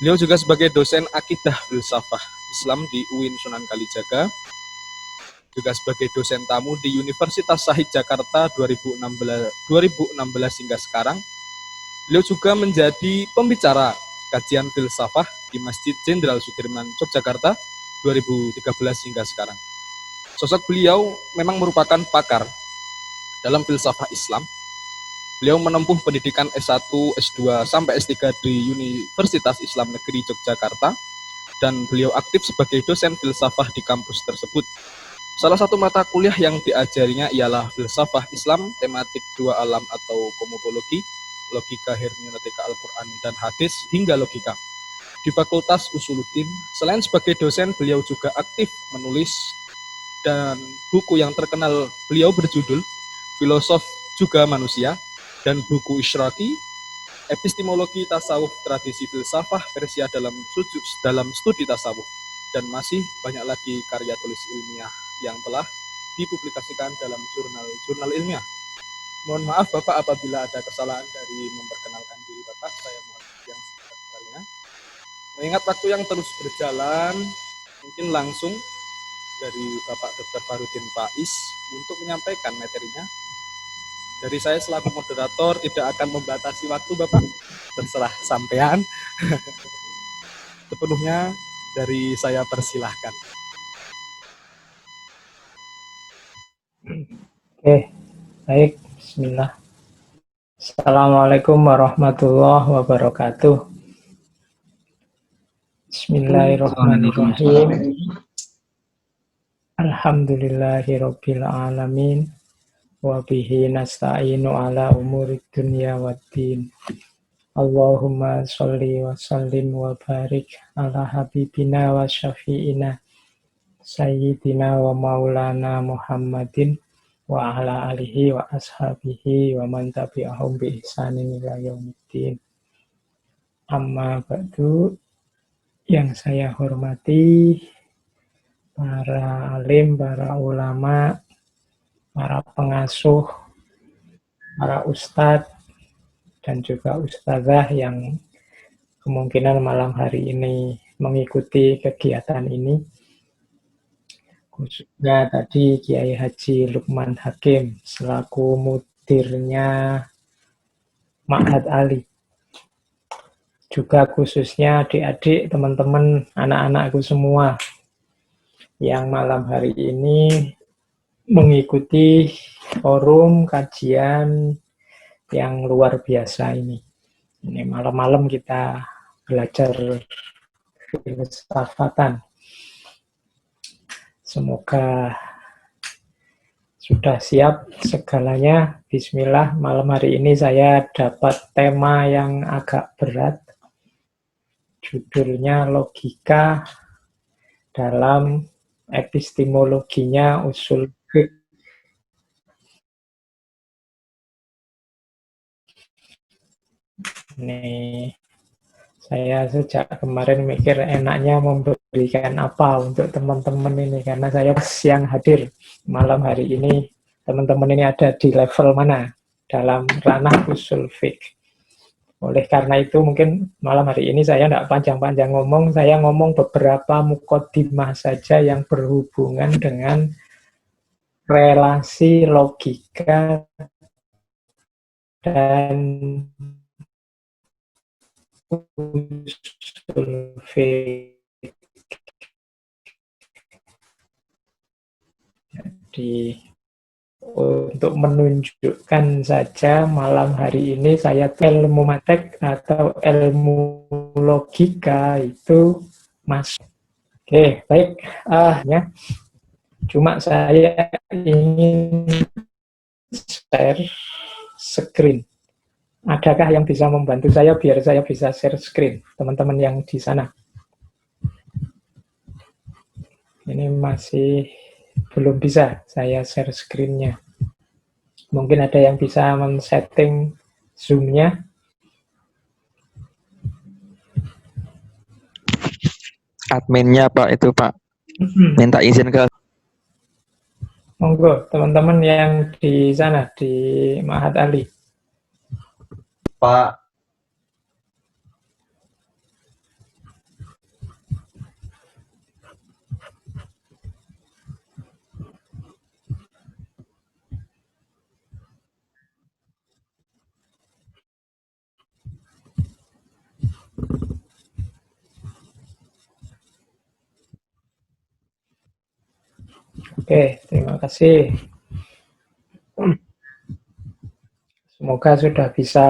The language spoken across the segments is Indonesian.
Beliau juga sebagai dosen akidah filsafah Islam di UIN Sunan Kalijaga, juga sebagai dosen tamu di Universitas Syahid Jakarta 2016 hingga sekarang. Beliau juga menjadi pembicara kajian filsafah di Masjid Jenderal Sudirman, Yogyakarta 2013 hingga sekarang. Sosok beliau memang merupakan pakar dalam filsafah Islam. Beliau menempuh pendidikan S1, S2, sampai S3 di Universitas Islam Negeri Yogyakarta, dan beliau aktif sebagai dosen filsafah di kampus tersebut. Salah satu mata kuliah yang diajarinya ialah filsafah Islam, tematik dua alam atau komodologi, logika hermeneutika Al-Quran dan hadis, hingga logika. Di Fakultas Usuluddin, selain sebagai dosen, beliau juga aktif menulis, dan buku yang terkenal beliau berjudul Filosof Juga Manusia, dan buku Isyraqi, Epistemologi Tasawuf Tradisi Filsafah Persia dalam studi tasawuf, dan masih banyak lagi karya tulis ilmiah yang telah dipublikasikan dalam jurnal-jurnal ilmiah. Mohon maaf Bapak apabila ada kesalahan dari memperkenalkan diri Bapak, saya mohon yang sebesar-besarnya. Mengingat waktu yang terus berjalan, mungkin langsung dari Bapak Dr. Farudin Faiz untuk menyampaikan materinya. Dari saya selaku moderator tidak akan membatasi waktu Bapak, terserah sampean. Sepenuhnya dari saya persilahkan. Oke, baik. Bismillah. Assalamualaikum warahmatullahi wabarakatuh. Bismillahirrahmanirrahim. Alhamdulillahirabbil alamin. Wa bihi nasta'inu ala umurid dunya waddin. Allahumma sholli wa sallim wa barik ala habibina wa syafi'ina sayyidina wa maulana Muhammadin wa ala alihi wa ashabihi wa man tabi'ahum bi ihsanin ila yaumiddin. Amma ba'du, yang saya hormati para alim, para ulama, para pengasuh, para ustadz, dan juga ustazah yang kemungkinan malam hari ini mengikuti kegiatan ini. Khususnya tadi Kiai Haji Lukman Hakim selaku mudirnya Ma'had Ali. Juga khususnya adik-adik, teman-teman, anak-anakku semua yang malam hari ini mengikuti forum kajian yang luar biasa ini. Ini malam-malam kita belajar filsafatan. Semoga sudah siap segalanya. Bismillah, malam hari ini saya dapat tema yang agak berat. Judulnya logika dalam epistemologinya usul fiqh. Nih, saya sejak kemarin mikir enaknya memberikan apa untuk teman-teman ini, karena saya yang hadir malam hari ini, teman-teman ini ada di level mana dalam ranah usul fiqh. Oleh karena itu mungkin malam hari ini saya tidak panjang-panjang ngomong, saya ngomong beberapa muqaddimah saja yang berhubungan dengan relasi logika dan usul fiqh. Jadi untuk menunjukkan saja malam hari ini saya ilmu matek atau ilmu logika itu masuk. Oke, baik. Ya. Cuma saya ingin share screen. Adakah yang bisa membantu saya biar saya bisa share screen, teman-teman yang di sana? Ini masih belum bisa saya share screen-nya. Mungkin ada yang bisa men-setting Zoom-nya. Adminnya Pak itu Pak, minta izin ke. Monggo teman-teman yang di sana di Ma'had Ali. Pak. Oke, terima kasih. Semoga sudah bisa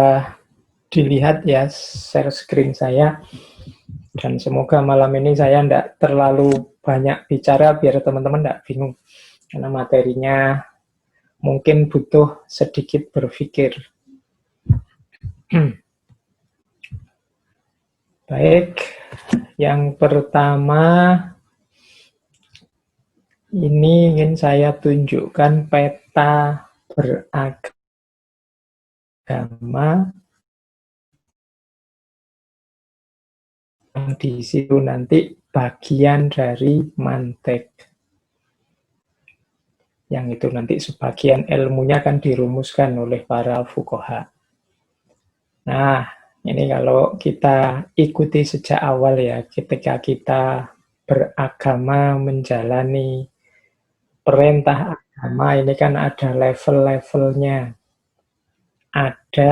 dilihat ya share screen saya. Dan semoga malam ini saya tidak terlalu banyak bicara biar teman-teman tidak bingung. Karena materinya mungkin butuh sedikit berpikir. Baik, yang pertama ini ingin saya tunjukkan peta beragama yang di situ nanti bagian dari mantek. Yang itu nanti sebagian ilmunya akan dirumuskan oleh para fuqaha. Nah, ini kalau kita ikuti sejak awal ya, ketika kita beragama menjalani perintah agama ini kan ada level-levelnya, ada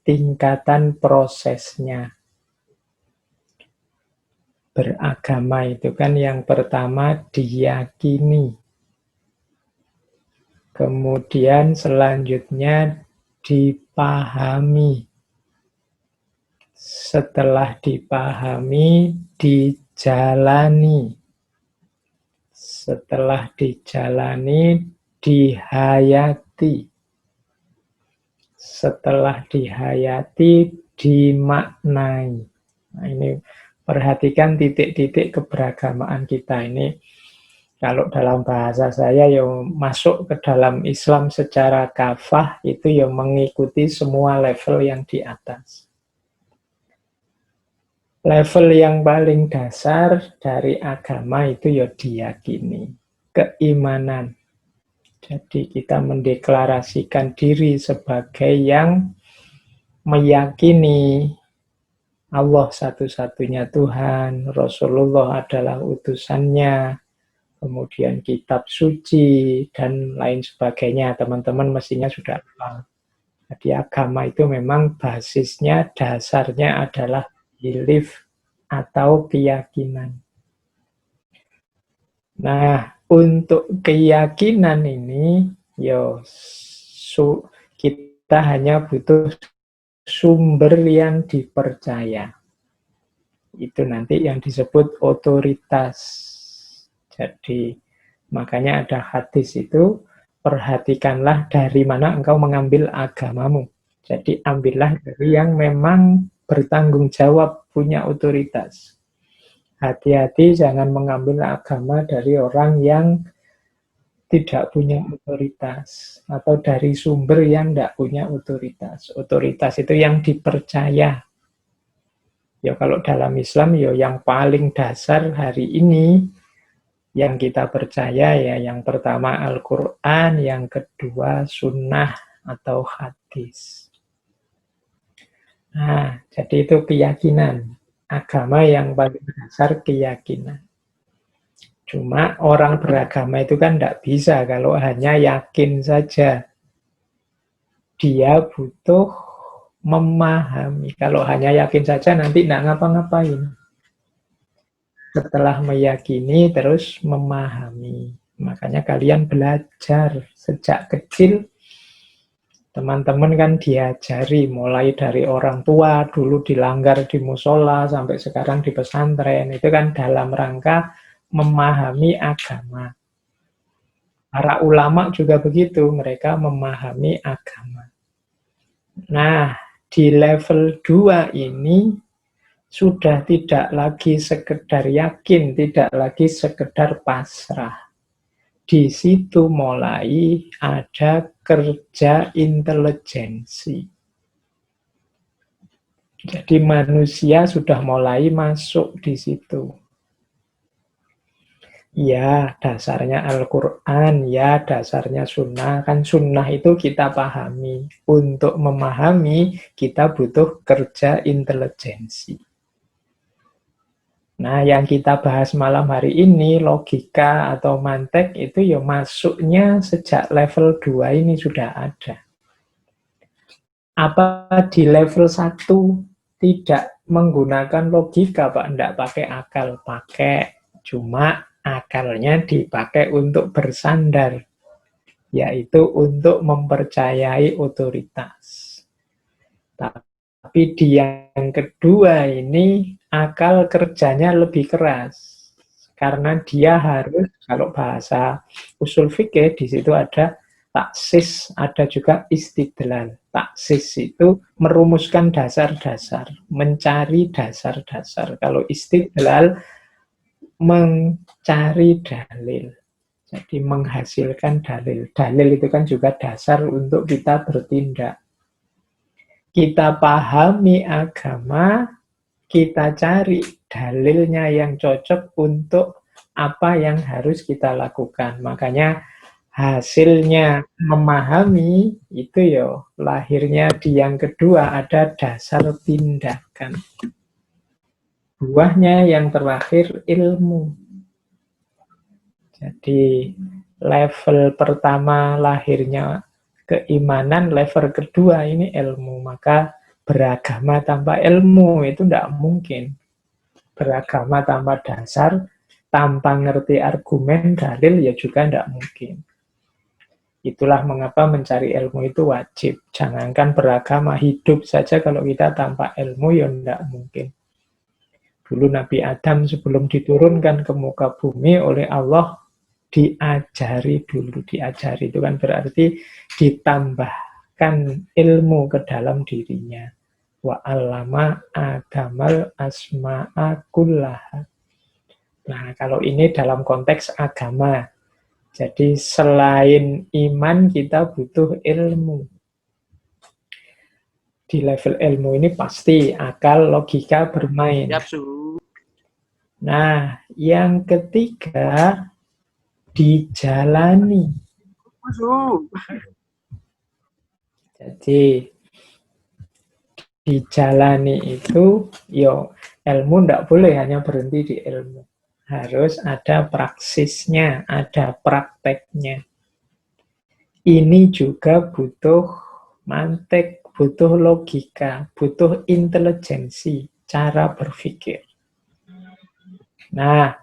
tingkatan prosesnya. Beragama itu kan yang pertama diyakini. Kemudian selanjutnya dipahami. Setelah dipahami, dijalani. Setelah dijalani, dihayati. Setelah dihayati, dimaknai. Nah, ini perhatikan titik-titik keberagamaan kita ini. Kalau dalam bahasa saya yang masuk ke dalam Islam secara kafah itu yang mengikuti semua level yang di atas. Level yang paling dasar dari agama itu ya diyakini, keimanan. Jadi kita mendeklarasikan diri sebagai yang meyakini Allah satu-satunya Tuhan, Rasulullah adalah utusannya, kemudian kitab suci, dan lain sebagainya. Teman-teman mestinya sudah paham. Jadi agama itu memang basisnya, dasarnya adalah belief atau keyakinan. Nah, untuk keyakinan ini, kita hanya butuh sumber yang dipercaya. Itu nanti yang disebut otoritas. Jadi, makanya ada hadis itu, perhatikanlah dari mana engkau mengambil agamamu. Jadi, ambillah dari yang memang bertanggung jawab, punya otoritas. Hati-hati jangan mengambil agama dari orang yang tidak punya otoritas atau dari sumber yang tidak punya otoritas. Otoritas itu yang dipercaya. Ya kalau dalam Islam ya yang paling dasar hari ini yang kita percaya ya yang pertama Al-Quran, yang kedua Sunnah atau hadis. Nah, jadi itu keyakinan. Agama yang paling dasar keyakinan. Cuma orang beragama itu kan tidak bisa kalau hanya yakin saja. Dia butuh memahami. Kalau hanya yakin saja nanti tidak ngapa-ngapain. Setelah meyakini terus memahami. Makanya kalian belajar sejak kecil. Teman-teman kan diajari mulai dari orang tua, dulu dilanggar di musola, sampai sekarang di pesantren. Itu kan dalam rangka memahami agama. Para ulama juga begitu, mereka memahami agama. Nah, di level 2 ini sudah tidak lagi sekedar yakin, tidak lagi sekedar pasrah. Di situ mulai ada kerja intelijensi. Jadi manusia sudah mulai masuk di situ. Ya, dasarnya Al-Quran, ya dasarnya sunnah. Kan sunnah itu kita pahami. Untuk memahami, kita butuh kerja intelijensi. Nah, yang kita bahas malam hari ini, logika atau mantek, itu ya masuknya sejak level 2 ini sudah ada. Apa di level 1 tidak menggunakan logika, Pak? Tidak pakai akal, pakai. Cuma akalnya dipakai untuk bersandar, yaitu untuk mempercayai otoritas. Tapi di yang kedua ini akal kerjanya lebih keras. Karena dia harus, kalau bahasa usul fikih, di situ ada taksis, ada juga istidlal. Taksis itu merumuskan dasar-dasar, mencari dasar-dasar. Kalau istidlal, mencari dalil. Jadi menghasilkan dalil. Dalil itu kan juga dasar untuk kita bertindak. Kita pahami agama, kita cari dalilnya yang cocok untuk apa yang harus kita lakukan. Makanya hasilnya memahami itu ya lahirnya di yang kedua ada dasar tindakan. Buahnya yang terakhir ilmu. Jadi level pertama lahirnya keimanan, level kedua ini ilmu. Maka beragama tanpa ilmu itu tidak mungkin. Beragama tanpa dasar, tanpa ngerti argumen, dalil ya juga tidak mungkin. Itulah mengapa mencari ilmu itu wajib. Jangankan beragama, hidup saja kalau kita tanpa ilmu ya tidak mungkin. Dulu Nabi Adam sebelum diturunkan ke muka bumi oleh Allah, diajari dulu. Diajari itu kan berarti ditambahkan ilmu ke dalam dirinya. Wa 'allama Adamal asma'a kullaha. Nah, kalau ini dalam konteks agama. Jadi selain iman kita butuh ilmu. Di level ilmu ini pasti akal, logika bermain. Nah, yang ketiga dijalani. Jadi dijalani itu, yo ilmu tidak boleh hanya berhenti di ilmu. Harus ada praksisnya, ada prakteknya. Ini juga butuh mantek, butuh logika, butuh intelijensi, cara berpikir. Nah,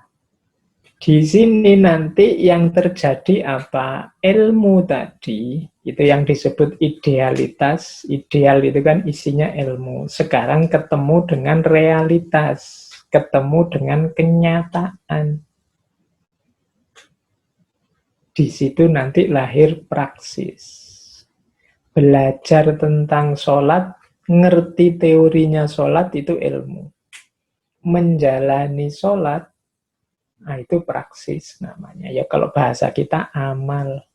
di sini nanti yang terjadi apa? Ilmu tadi, itu yang disebut idealitas. Ideal itu kan isinya ilmu. Sekarang ketemu dengan realitas, ketemu dengan kenyataan. Di situ nanti lahir praksis. Belajar tentang sholat, ngerti teorinya sholat itu ilmu. Menjalani sholat, nah itu praksis namanya. Ya kalau bahasa kita amal.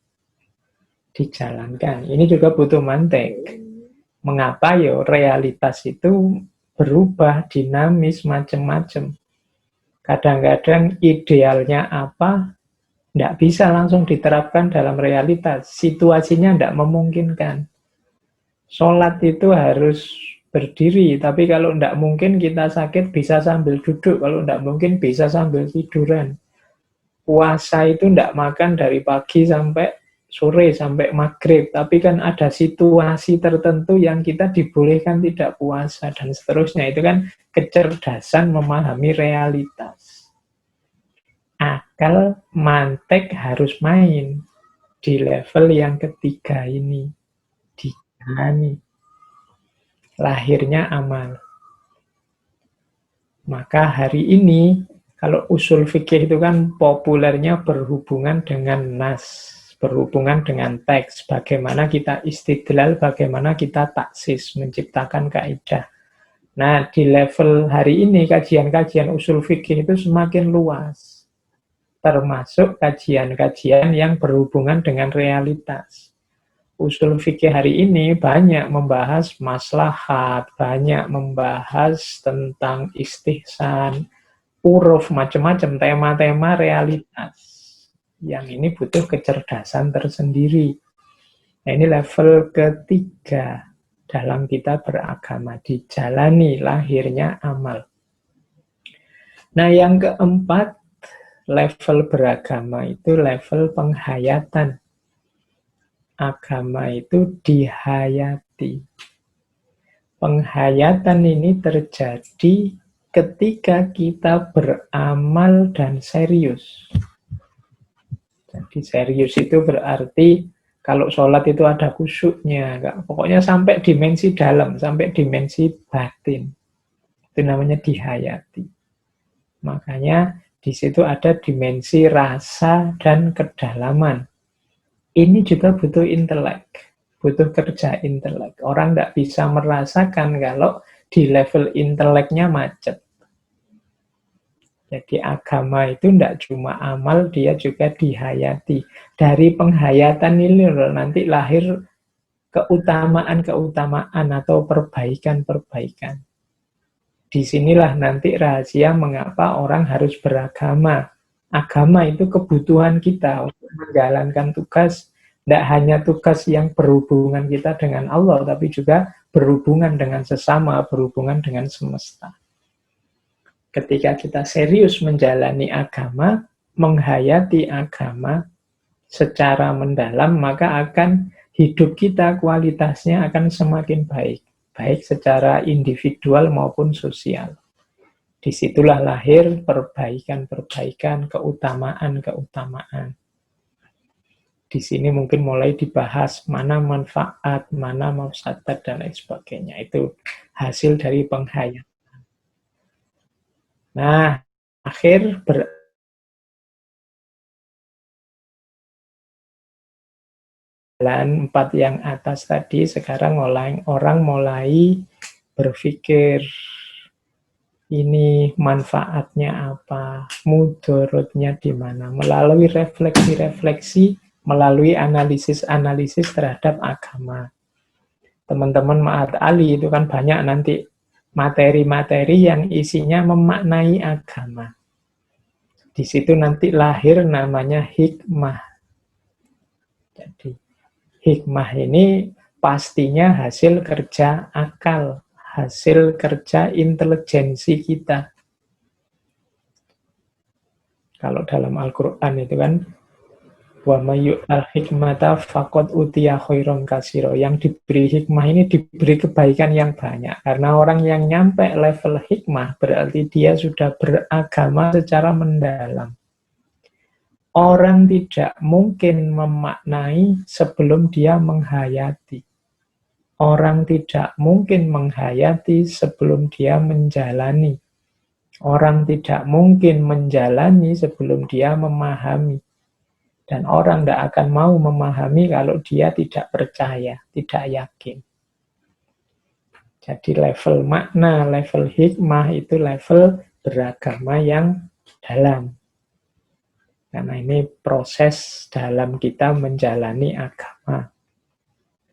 Dijalankan. Ini juga butuh mantek. Mengapa ya realitas itu berubah, dinamis, macam-macam. Kadang-kadang idealnya apa, tidak bisa langsung diterapkan dalam realitas. Situasinya tidak memungkinkan. Sholat itu harus berdiri, tapi kalau tidak mungkin kita sakit bisa sambil duduk, kalau tidak mungkin bisa sambil tiduran. Puasa itu tidak makan dari pagi sampai sore, sampai maghrib, tapi kan ada situasi tertentu yang kita dibolehkan tidak puasa, dan seterusnya. Itu kan kecerdasan memahami realitas. Akal, mantek harus main di level yang ketiga ini. Dijalani. Lahirnya amal. Maka hari ini, kalau usul fikih itu kan populernya berhubungan dengan nas, berhubungan dengan teks, bagaimana kita istidlal, bagaimana kita taksis, menciptakan kaidah. Nah, di level hari ini, kajian-kajian usul fikih itu semakin luas. Termasuk kajian-kajian yang berhubungan dengan realitas. Usul fikih hari ini banyak membahas maslahat, banyak membahas tentang istihsan, uruf, macam-macam, tema-tema realitas. Yang ini butuh kecerdasan tersendiri. Nah, ini level ketiga dalam kita beragama, dijalani lahirnya amal. Nah, yang keempat, level beragama itu level penghayatan. Agama itu dihayati. Penghayatan ini terjadi ketika kita beramal dan serius. Jadi serius itu berarti kalau sholat itu ada khusyuknya, pokoknya sampai dimensi dalam, sampai dimensi batin. Itu namanya dihayati. Makanya di situ ada dimensi rasa dan kedalaman. Ini juga butuh intelek, butuh kerja intelek. Orang tidak bisa merasakan kalau di level inteleknya macet. Jadi agama itu tidak cuma amal, dia juga dihayati. Dari penghayatan ini nanti lahir keutamaan-keutamaan atau perbaikan-perbaikan. Disinilah nanti rahasia mengapa orang harus beragama. Agama itu kebutuhan kita untuk menjalankan tugas, tidak hanya tugas yang berhubungan kita dengan Allah, tapi juga berhubungan dengan sesama, berhubungan dengan semesta. Ketika kita serius menjalani agama, menghayati agama secara mendalam, maka akan hidup kita kualitasnya akan semakin baik. Baik secara individual maupun sosial. Disitulah lahir perbaikan-perbaikan, keutamaan-keutamaan. Di sini mungkin mulai dibahas mana manfaat, mana mafsadat, dan lain sebagainya. Itu hasil dari penghayatan. Nah, akhir berjalan 4 yang atas tadi, sekarang orang mulai berpikir ini manfaatnya apa, mudorotnya di mana, melalui refleksi-refleksi, melalui analisis-analisis terhadap agama. Teman-teman Ma'had Ali itu kan banyak nanti materi-materi yang isinya memaknai agama. Di situ nanti lahir namanya hikmah. Jadi hikmah ini pastinya hasil kerja akal, hasil kerja intelijensi kita. Kalau dalam Al-Quran itu kan wa mayyu'al hikmata faqad utiya khairon katsira. Yang diberi hikmah ini diberi kebaikan yang banyak. Karena orang yang nyampe level hikmah berarti dia sudah beragama secara mendalam. Orang tidak mungkin memaknai sebelum dia menghayati. Orang tidak mungkin menghayati sebelum dia menjalani. Orang tidak mungkin menjalani sebelum dia memahami. Dan orang tidak akan mau memahami kalau dia tidak percaya, tidak yakin. Jadi level makna, level hikmah itu level beragama yang dalam. Karena ini proses dalam kita menjalani agama.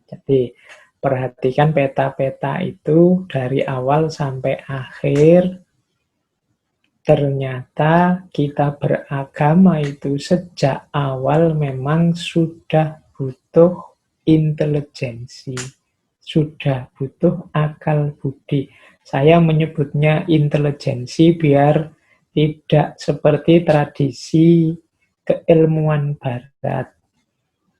Jadi perhatikan peta-peta itu dari awal sampai akhir. Ternyata kita beragama itu sejak awal memang sudah butuh intelijensi, sudah butuh akal budi. Saya menyebutnya intelijensi biar tidak seperti tradisi keilmuan barat.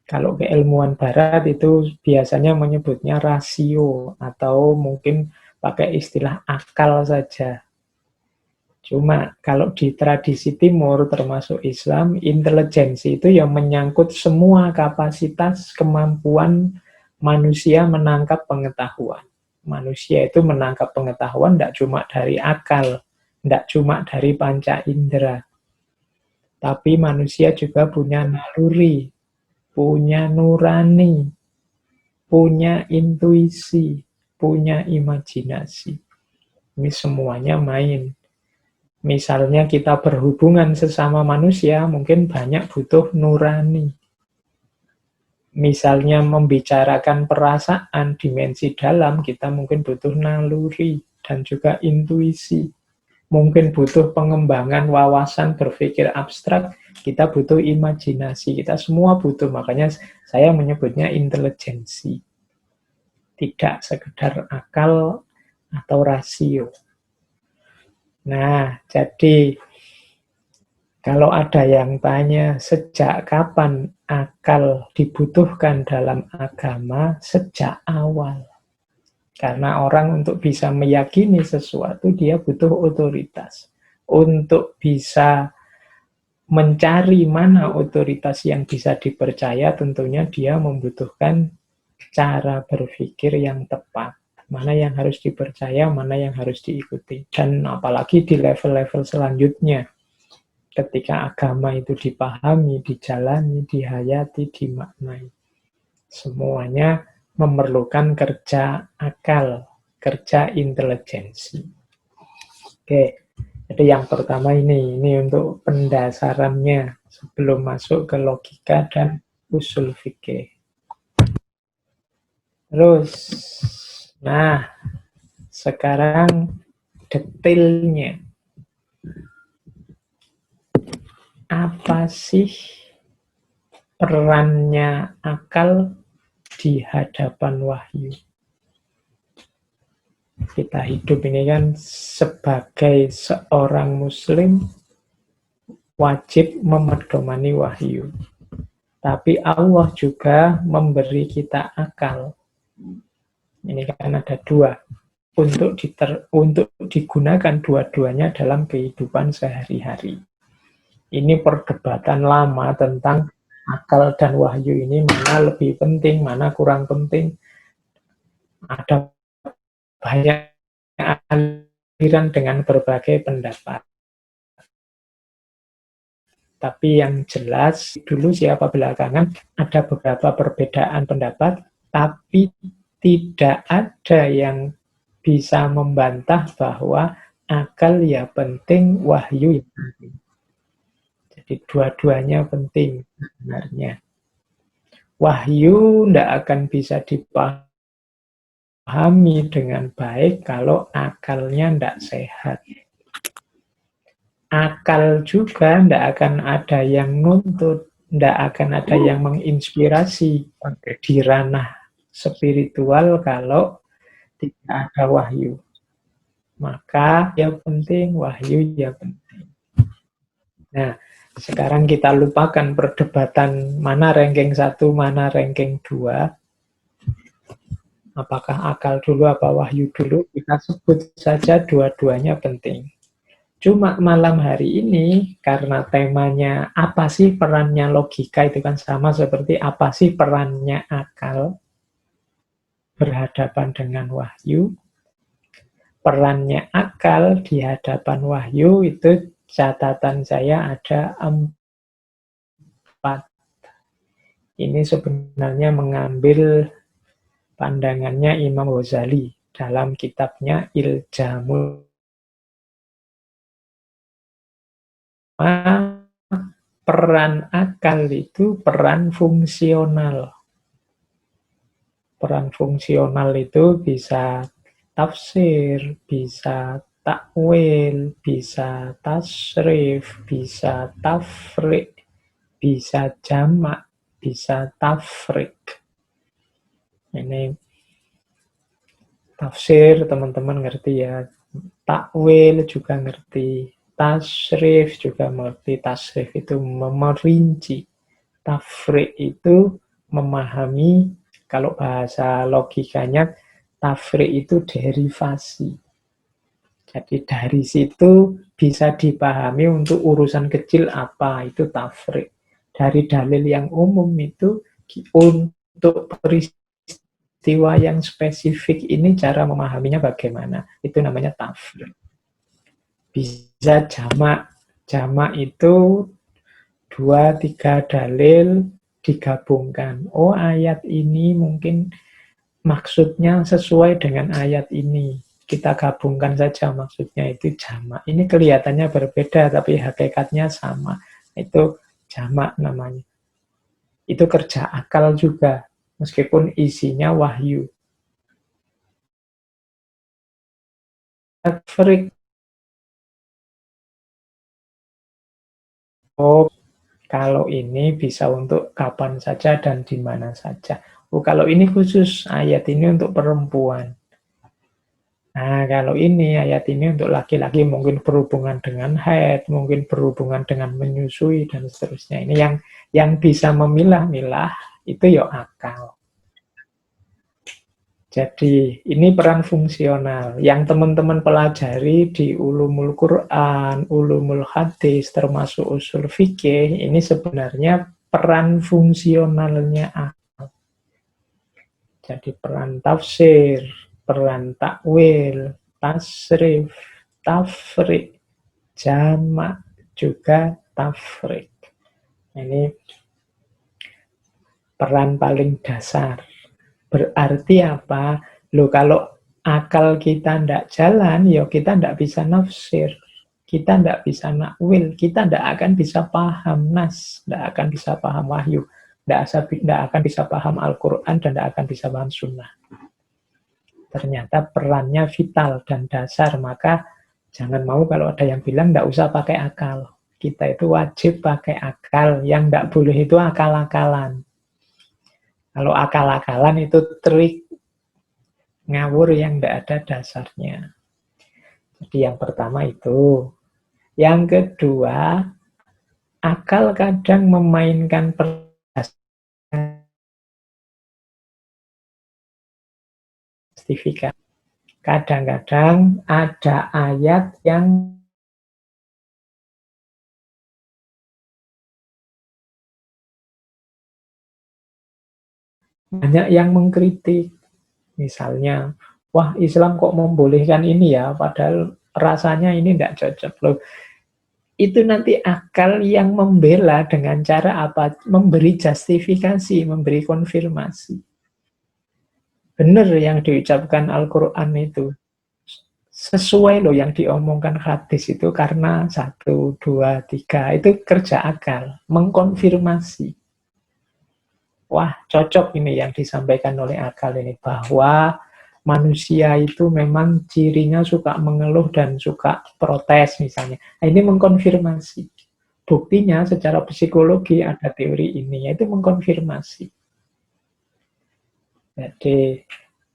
Kalau keilmuan barat itu biasanya menyebutnya rasio atau mungkin pakai istilah akal saja. Cuma kalau di tradisi timur termasuk Islam, intelijensi itu yang menyangkut semua kapasitas kemampuan manusia menangkap pengetahuan. Manusia itu menangkap pengetahuan tidak cuma dari akal, tidak cuma dari panca indera. Tapi manusia juga punya naluri, punya nurani, punya intuisi, punya imajinasi. Ini semuanya main. Misalnya kita berhubungan sesama manusia, mungkin banyak butuh nurani. Misalnya membicarakan perasaan, dimensi dalam, kita mungkin butuh naluri dan juga intuisi. Mungkin butuh pengembangan wawasan berpikir abstrak, kita butuh imajinasi. Kita semua butuh, makanya saya menyebutnya intelijensi. Tidak sekedar akal atau rasio. Nah, jadi kalau ada yang tanya sejak kapan akal dibutuhkan dalam agama, sejak awal. Karena orang untuk bisa meyakini sesuatu, dia butuh otoritas. Untuk bisa mencari mana otoritas yang bisa dipercaya, tentunya dia membutuhkan cara berpikir yang tepat. Mana yang harus dipercaya, mana yang harus diikuti. Dan apalagi di level-level selanjutnya, ketika agama itu dipahami, dijalani, dihayati, dimaknai. Semuanya memerlukan kerja akal, kerja intelijensi. Oke, jadi yang pertama ini untuk pendasarannya sebelum masuk ke logika dan usul fikih. Terus, nah sekarang detailnya. Apa sih perannya akal di hadapan wahyu? Kita hidup ini kan sebagai seorang muslim wajib memedomani wahyu. Tapi Allah juga memberi kita akal. Ini kan ada dua. Untuk digunakan dua-duanya dalam kehidupan sehari-hari. Ini perdebatan lama tentang akal dan wahyu ini, mana lebih penting, mana kurang penting. Ada banyak aliran dengan berbagai pendapat. Tapi yang jelas, dulu siapa belakangan, ada beberapa perbedaan pendapat, tapi tidak ada yang bisa membantah bahwa akal ya penting, wahyu ya penting. Jadi dua-duanya penting sebenarnya. Wahyu tidak akan bisa dipahami dengan baik kalau akalnya tidak sehat. Akal juga tidak akan ada yang nuntut, tidak akan ada yang menginspirasi di ranah spiritual kalau tidak ada wahyu. Maka yang penting, wahyu ya penting. Nah, sekarang kita lupakan perdebatan mana ranking 1, mana ranking 2. Apakah akal dulu, apa wahyu dulu? Kita sebut saja dua-duanya penting. Cuma malam hari ini, karena temanya apa sih perannya logika, itu kan sama seperti apa sih perannya akal berhadapan dengan wahyu. Perannya akal di hadapan wahyu itu catatan saya ada 4. Ini sebenarnya mengambil pandangannya Imam Ghazali dalam kitabnya Iljamul. Peran akal itu peran fungsional. Peran fungsional itu bisa tafsir, bisa takwil, bisa tasrif, bisa tafrik, bisa jamak, bisa tafrik. Ini tafsir teman-teman ngerti ya, takwil juga ngerti, tasrif juga mengerti. Tasrif itu merinci, tafrik itu memahami. Kalau bahasa logikanya, tafrik itu derivasi. Jadi dari situ bisa dipahami untuk urusan kecil apa, itu tafrik. Dari dalil yang umum itu untuk peristiwa yang spesifik ini cara memahaminya bagaimana. Itu namanya tafrik. Bisa jamak. Jamak itu 2-3 dalil digabungkan. Oh, ayat ini mungkin maksudnya sesuai dengan ayat ini. Kita gabungkan saja maksudnya, itu jamak. Ini kelihatannya berbeda tapi hakikatnya sama. Itu jamak namanya. Itu kerja akal juga, meskipun isinya wahyu. Tafrik. Oh, kalau ini bisa untuk kapan saja dan di mana saja. Oh, kalau ini khusus ayat ini untuk perempuan. Nah, kalau ini ayat ini untuk laki-laki, mungkin berhubungan dengan haid, mungkin berhubungan dengan menyusui dan seterusnya. Ini yang bisa memilah-milah itu ya akal. Jadi ini peran fungsional yang teman-teman pelajari di ulumul Quran, ulumul hadis, termasuk usul fikih, ini sebenarnya peran fungsionalnya akal. Jadi peran tafsir, peran takwil, tasrif, tafrik, jamak, juga tafrik. Ini peran paling dasar. Berarti apa? Loh, kalau akal kita tidak jalan, ya kita tidak bisa nafsir. Kita tidak bisa nakwil. Kita tidak akan bisa paham nas. Tidak akan bisa paham wahyu. Tidak akan bisa paham Al-Quran dan tidak akan bisa paham sunnah. Ternyata perannya vital dan dasar. Maka jangan mau kalau ada yang bilang tidak usah pakai akal. Kita itu wajib pakai akal. Yang tidak boleh itu akal-akalan. Kalau akal-akalan itu trik ngawur yang tidak ada dasarnya. Jadi yang pertama itu. Yang kedua, akal kadang memainkan justifikasi. Kadang-kadang ada ayat yang banyak yang mengkritik. Misalnya, wah Islam kok membolehkan ini ya, padahal rasanya ini tidak cocok loh. Itu nanti akal yang membela dengan cara apa? Memberi justifikasi, memberi konfirmasi. Benar yang diucapkan Al-Quran itu. Sesuai loh yang diomongkan hadis itu karena 1, 2, 3. Itu kerja akal, mengkonfirmasi. Wah, cocok ini yang disampaikan oleh akal ini. Bahwa manusia itu memang cirinya suka mengeluh dan suka protes misalnya. Nah, ini mengkonfirmasi. Buktinya secara psikologi ada teori ini, yaitu mengkonfirmasi. Jadi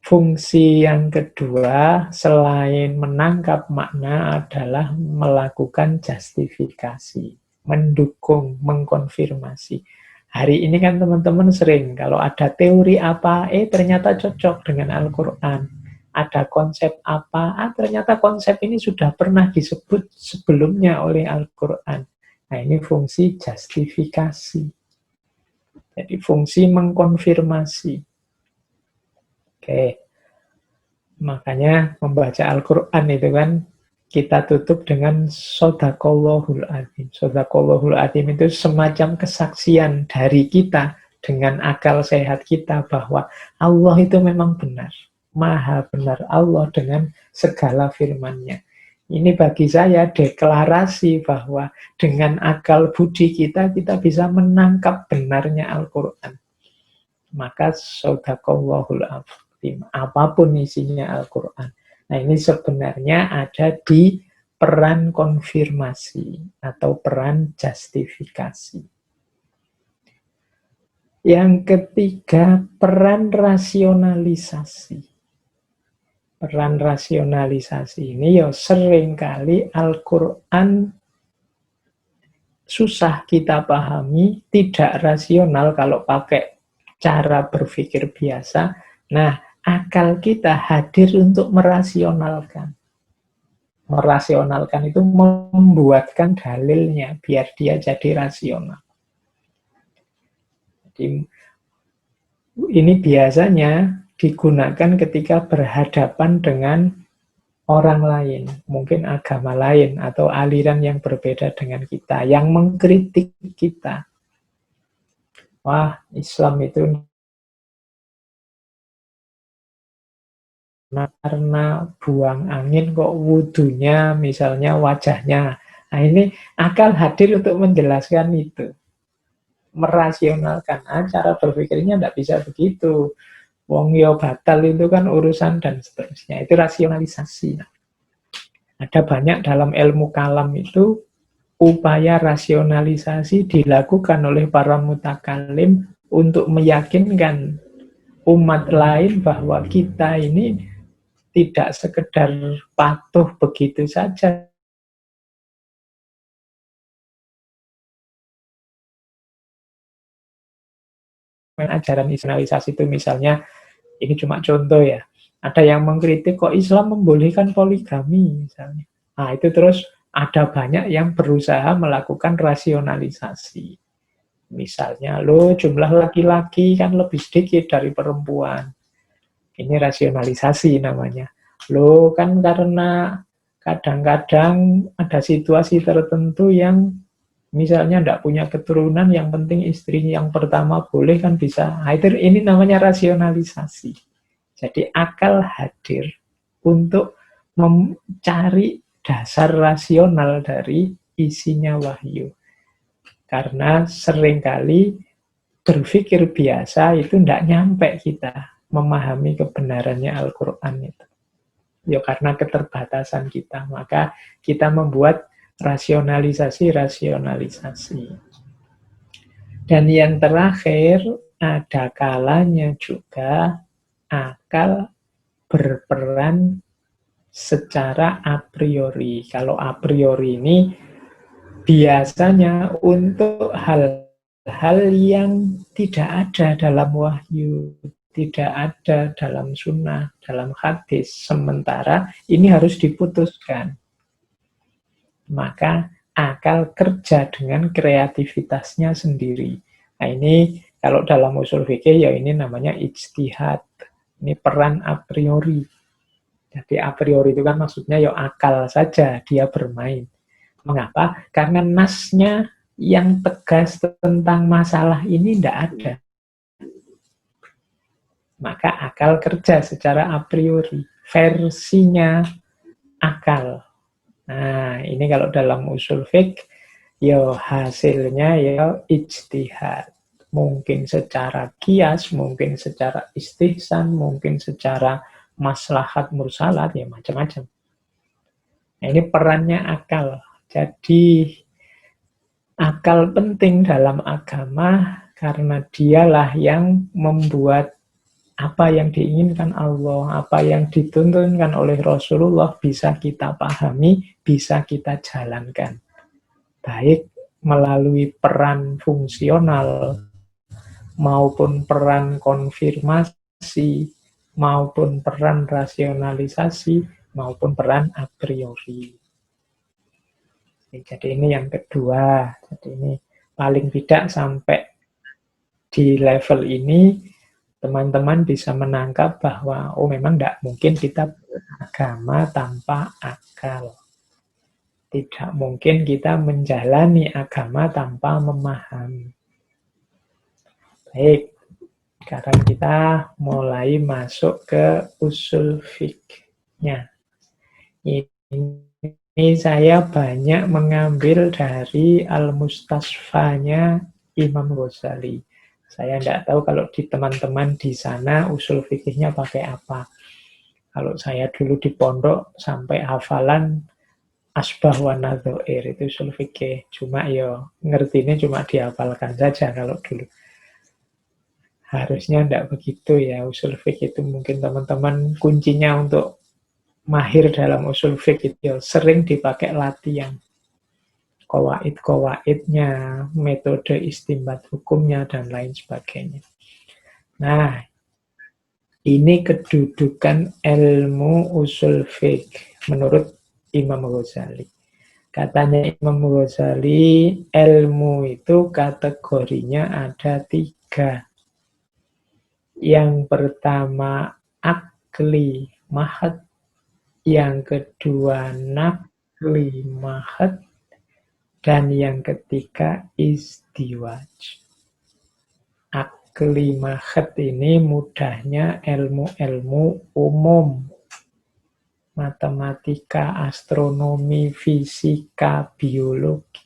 fungsi yang kedua selain menangkap makna adalah melakukan justifikasi, mendukung, mengkonfirmasi. Hari ini kan teman-teman sering kalau ada teori apa, ternyata cocok dengan Al-Quran. Ada konsep apa, ternyata konsep ini sudah pernah disebut sebelumnya oleh Al-Quran. Nah, ini fungsi justifikasi. Jadi fungsi mengkonfirmasi. Oke, makanya membaca Al-Quran itu kan kita tutup dengan Shadaqallahul Adzim. Shadaqallahul Adzim itu semacam kesaksian dari kita dengan akal sehat kita bahwa Allah itu memang benar. Maha benar Allah dengan segala firman-Nya. Ini bagi saya deklarasi bahwa dengan akal budi kita bisa menangkap benarnya Al-Quran. Maka Shadaqallahul Adzim. Apapun isinya Al-Quran. Nah, ini sebenarnya ada di peran konfirmasi atau peran justifikasi. Yang ketiga, peran rasionalisasi. Peran rasionalisasi ini ya seringkali Al-Quran susah kita pahami, tidak rasional kalau pakai cara berpikir biasa. Nah, akal kita hadir untuk merasionalkan. Merasionalkan itu membuatkan dalilnya biar dia jadi rasional. Jadi, ini biasanya digunakan ketika berhadapan dengan orang lain, mungkin agama lain atau aliran yang berbeda dengan kita, yang mengkritik kita. Wah, Islam itu karena buang angin kok wudunya misalnya wajahnya. Nah, ini akal hadir untuk menjelaskan itu. Merasionalkan. Cara berpikirnya tidak bisa begitu. Wong yo batal itu kan urusan dan seterusnya. Itu rasionalisasi. Ada banyak dalam ilmu kalam itu upaya rasionalisasi dilakukan oleh para mutakalim untuk meyakinkan umat lain bahwa kita ini tidak sekedar patuh begitu saja. Ajaran rasionalisasi itu misalnya, ini cuma contoh ya, Ada yang mengkritik kok Islam membolehkan poligami misalnya. Nah, itu terus ada banyak yang berusaha melakukan rasionalisasi. Misalnya, lo jumlah laki-laki kan lebih sedikit dari perempuan. Ini rasionalisasi namanya. Lo kan karena kadang-kadang ada situasi tertentu yang misalnya tidak punya keturunan, yang penting istri yang pertama boleh kan bisa. Nah, ini namanya rasionalisasi. Jadi akal hadir untuk mencari dasar rasional dari isinya wahyu. Karena seringkali berpikir biasa itu tidak nyampe kita memahami kebenarannya Al-Quran itu. Ya karena keterbatasan kita, maka kita membuat rasionalisasi. Dan yang terakhir, ada kalanya juga akal berperan secara a priori. Kalau a priori ini biasanya untuk hal-hal yang tidak ada dalam wahyu, tidak ada dalam sunnah, dalam hadis. Sementara ini harus diputuskan. Maka akal kerja dengan kreativitasnya sendiri. Nah ini kalau dalam usul fikih ya ini namanya ijtihad. Ini peran a priori. Jadi a priori itu kan maksudnya ya akal saja dia bermain. Mengapa? Karena nasnya yang tegas tentang masalah ini tidak ada. Maka akal kerja secara a priori. Versinya akal. Nah, ini kalau dalam usul fiqh, ya hasilnya ya ijtihad. Mungkin secara kias, mungkin secara istihsan, mungkin secara maslahat mursalat, ya macam-macam. Nah, ini perannya akal. Jadi, akal penting dalam agama karena dialah yang membuat apa yang diinginkan Allah, apa yang dituntunkan oleh Rasulullah bisa kita pahami, bisa kita jalankan. Baik melalui peran fungsional, maupun peran konfirmasi, maupun peran rasionalisasi, maupun peran a priori. Jadi ini yang kedua. Jadi ini paling tidak sampai di level ini, teman-teman bisa menangkap bahwa memang tidak mungkin kita beragama tanpa akal. Tidak mungkin kita menjalani agama tanpa memahami. Baik, sekarang kita mulai masuk ke usul fikihnya. Ini saya banyak mengambil dari Al-Mustasfanya Imam Ghazali. Saya tidak tahu kalau di teman-teman di sana usul fikihnya pakai apa. Kalau saya dulu di pondok sampai hafalan asbah wa nadhoir itu usul fikih. Cuma ya ngertinya cuma dihafalkan saja kalau dulu. Harusnya tidak begitu ya. Usul fikih itu mungkin teman-teman kuncinya untuk mahir dalam usul fikih itu sering dipakai latihan. Qawaid-qawaidnya, metode istinbat hukumnya, dan lain sebagainya. Nah, ini kedudukan ilmu usul fiqh menurut Imam Ghazali. Katanya Imam Ghazali, ilmu itu kategorinya ada 3. Yang pertama, akli mahad. Yang kedua, nakli mahad. Dan yang ketiga, istiwaj. Akli mahad ini mudahnya ilmu-ilmu umum. Matematika, astronomi, fisika, biologi.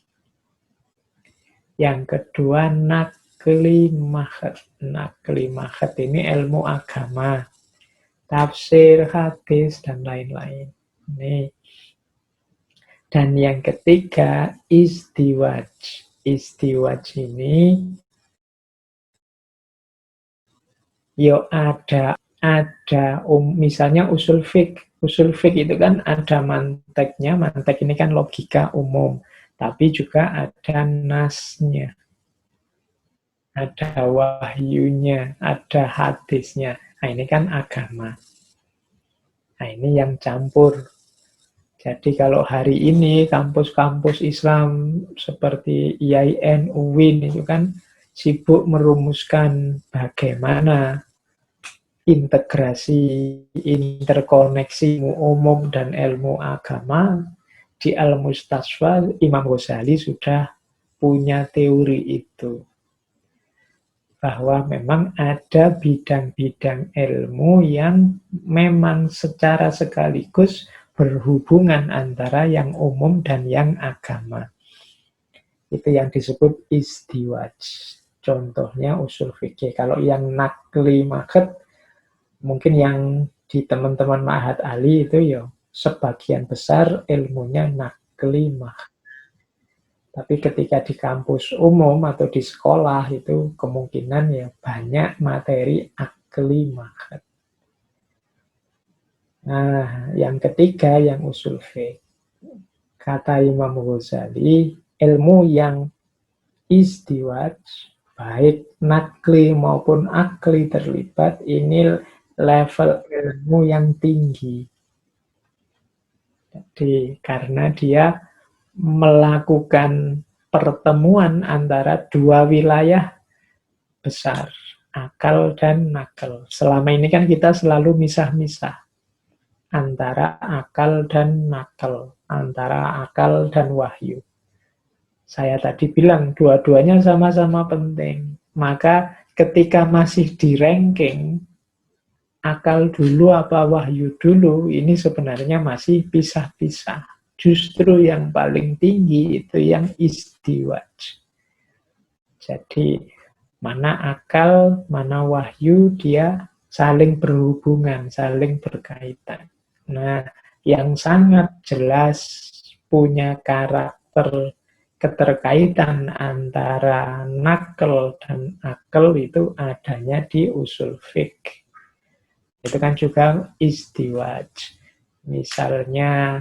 Yang kedua, nakli mahad. Nakli mahad ini ilmu agama. Tafsir, hadis, dan lain-lain. Ini. Dan yang ketiga, istiwaj. Istiwaj ini ada misalnya usul fiqh. Usul fiqh itu kan ada manteknya. Mantek ini kan logika umum. Tapi juga ada nasnya. Ada wahyunya, ada hadisnya. Nah, ini kan agama. Nah, ini yang campur. Jadi kalau hari ini kampus-kampus Islam seperti IAIN, UIN itu kan sibuk merumuskan bagaimana integrasi, interkoneksi ilmu umum dan ilmu agama. Di Al-Mustasfa, Imam Ghazali sudah punya teori itu. Bahwa memang ada bidang-bidang ilmu yang memang secara sekaligus berhubungan antara yang umum dan yang agama. Itu yang disebut istiwaj. Contohnya usul fikih. Kalau yang nakli maket, mungkin yang di teman-teman Ma'had Ali itu ya sebagian besar ilmunya nakli maket. Tapi ketika di kampus umum atau di sekolah itu kemungkinan ya banyak materi akli maket. Nah, yang ketiga yang usul fiqh. Kata Imam Ghazali, ilmu yang istiwaj, baik nakli maupun akli terlibat, ini level ilmu yang tinggi. Jadi karena dia melakukan pertemuan antara dua wilayah besar, akal dan nakal. Selama ini kan kita selalu misah-misah antara akal dan nakal, antara akal dan wahyu. Saya tadi bilang dua-duanya sama-sama penting. Maka ketika masih di ranking akal dulu apa wahyu dulu, ini sebenarnya masih pisah-pisah. Justru yang paling tinggi itu yang istiwaj. Jadi mana akal, mana wahyu, dia saling berhubungan, saling berkaitan. Nah, yang sangat jelas punya karakter keterkaitan antara nakal dan akal itu adanya di usul fiqh. Itu kan juga istiwaj. Misalnya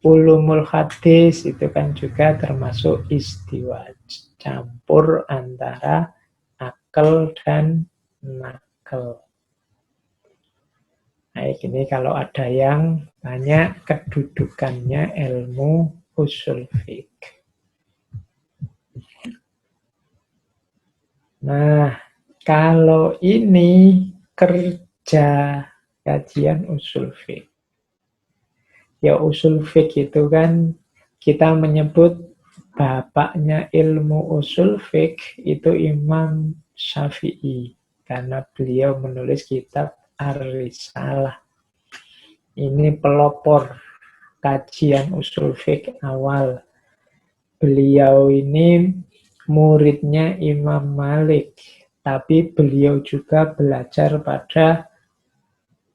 ulumul hadis itu kan juga termasuk istiwaj. Campur antara akal dan nakal. Baik, ini kalau ada yang tanya kedudukannya ilmu usul fiqh. Nah, kalau ini kerja kajian usul fiqh. Ya usul fiqh itu kan kita menyebut bapaknya ilmu usul fiqh itu Imam Syafi'i. Karena beliau menulis kitab Ar-Risalah. Ini pelopor kajian usul fiqh awal. Beliau ini muridnya Imam Malik. Tapi beliau juga belajar pada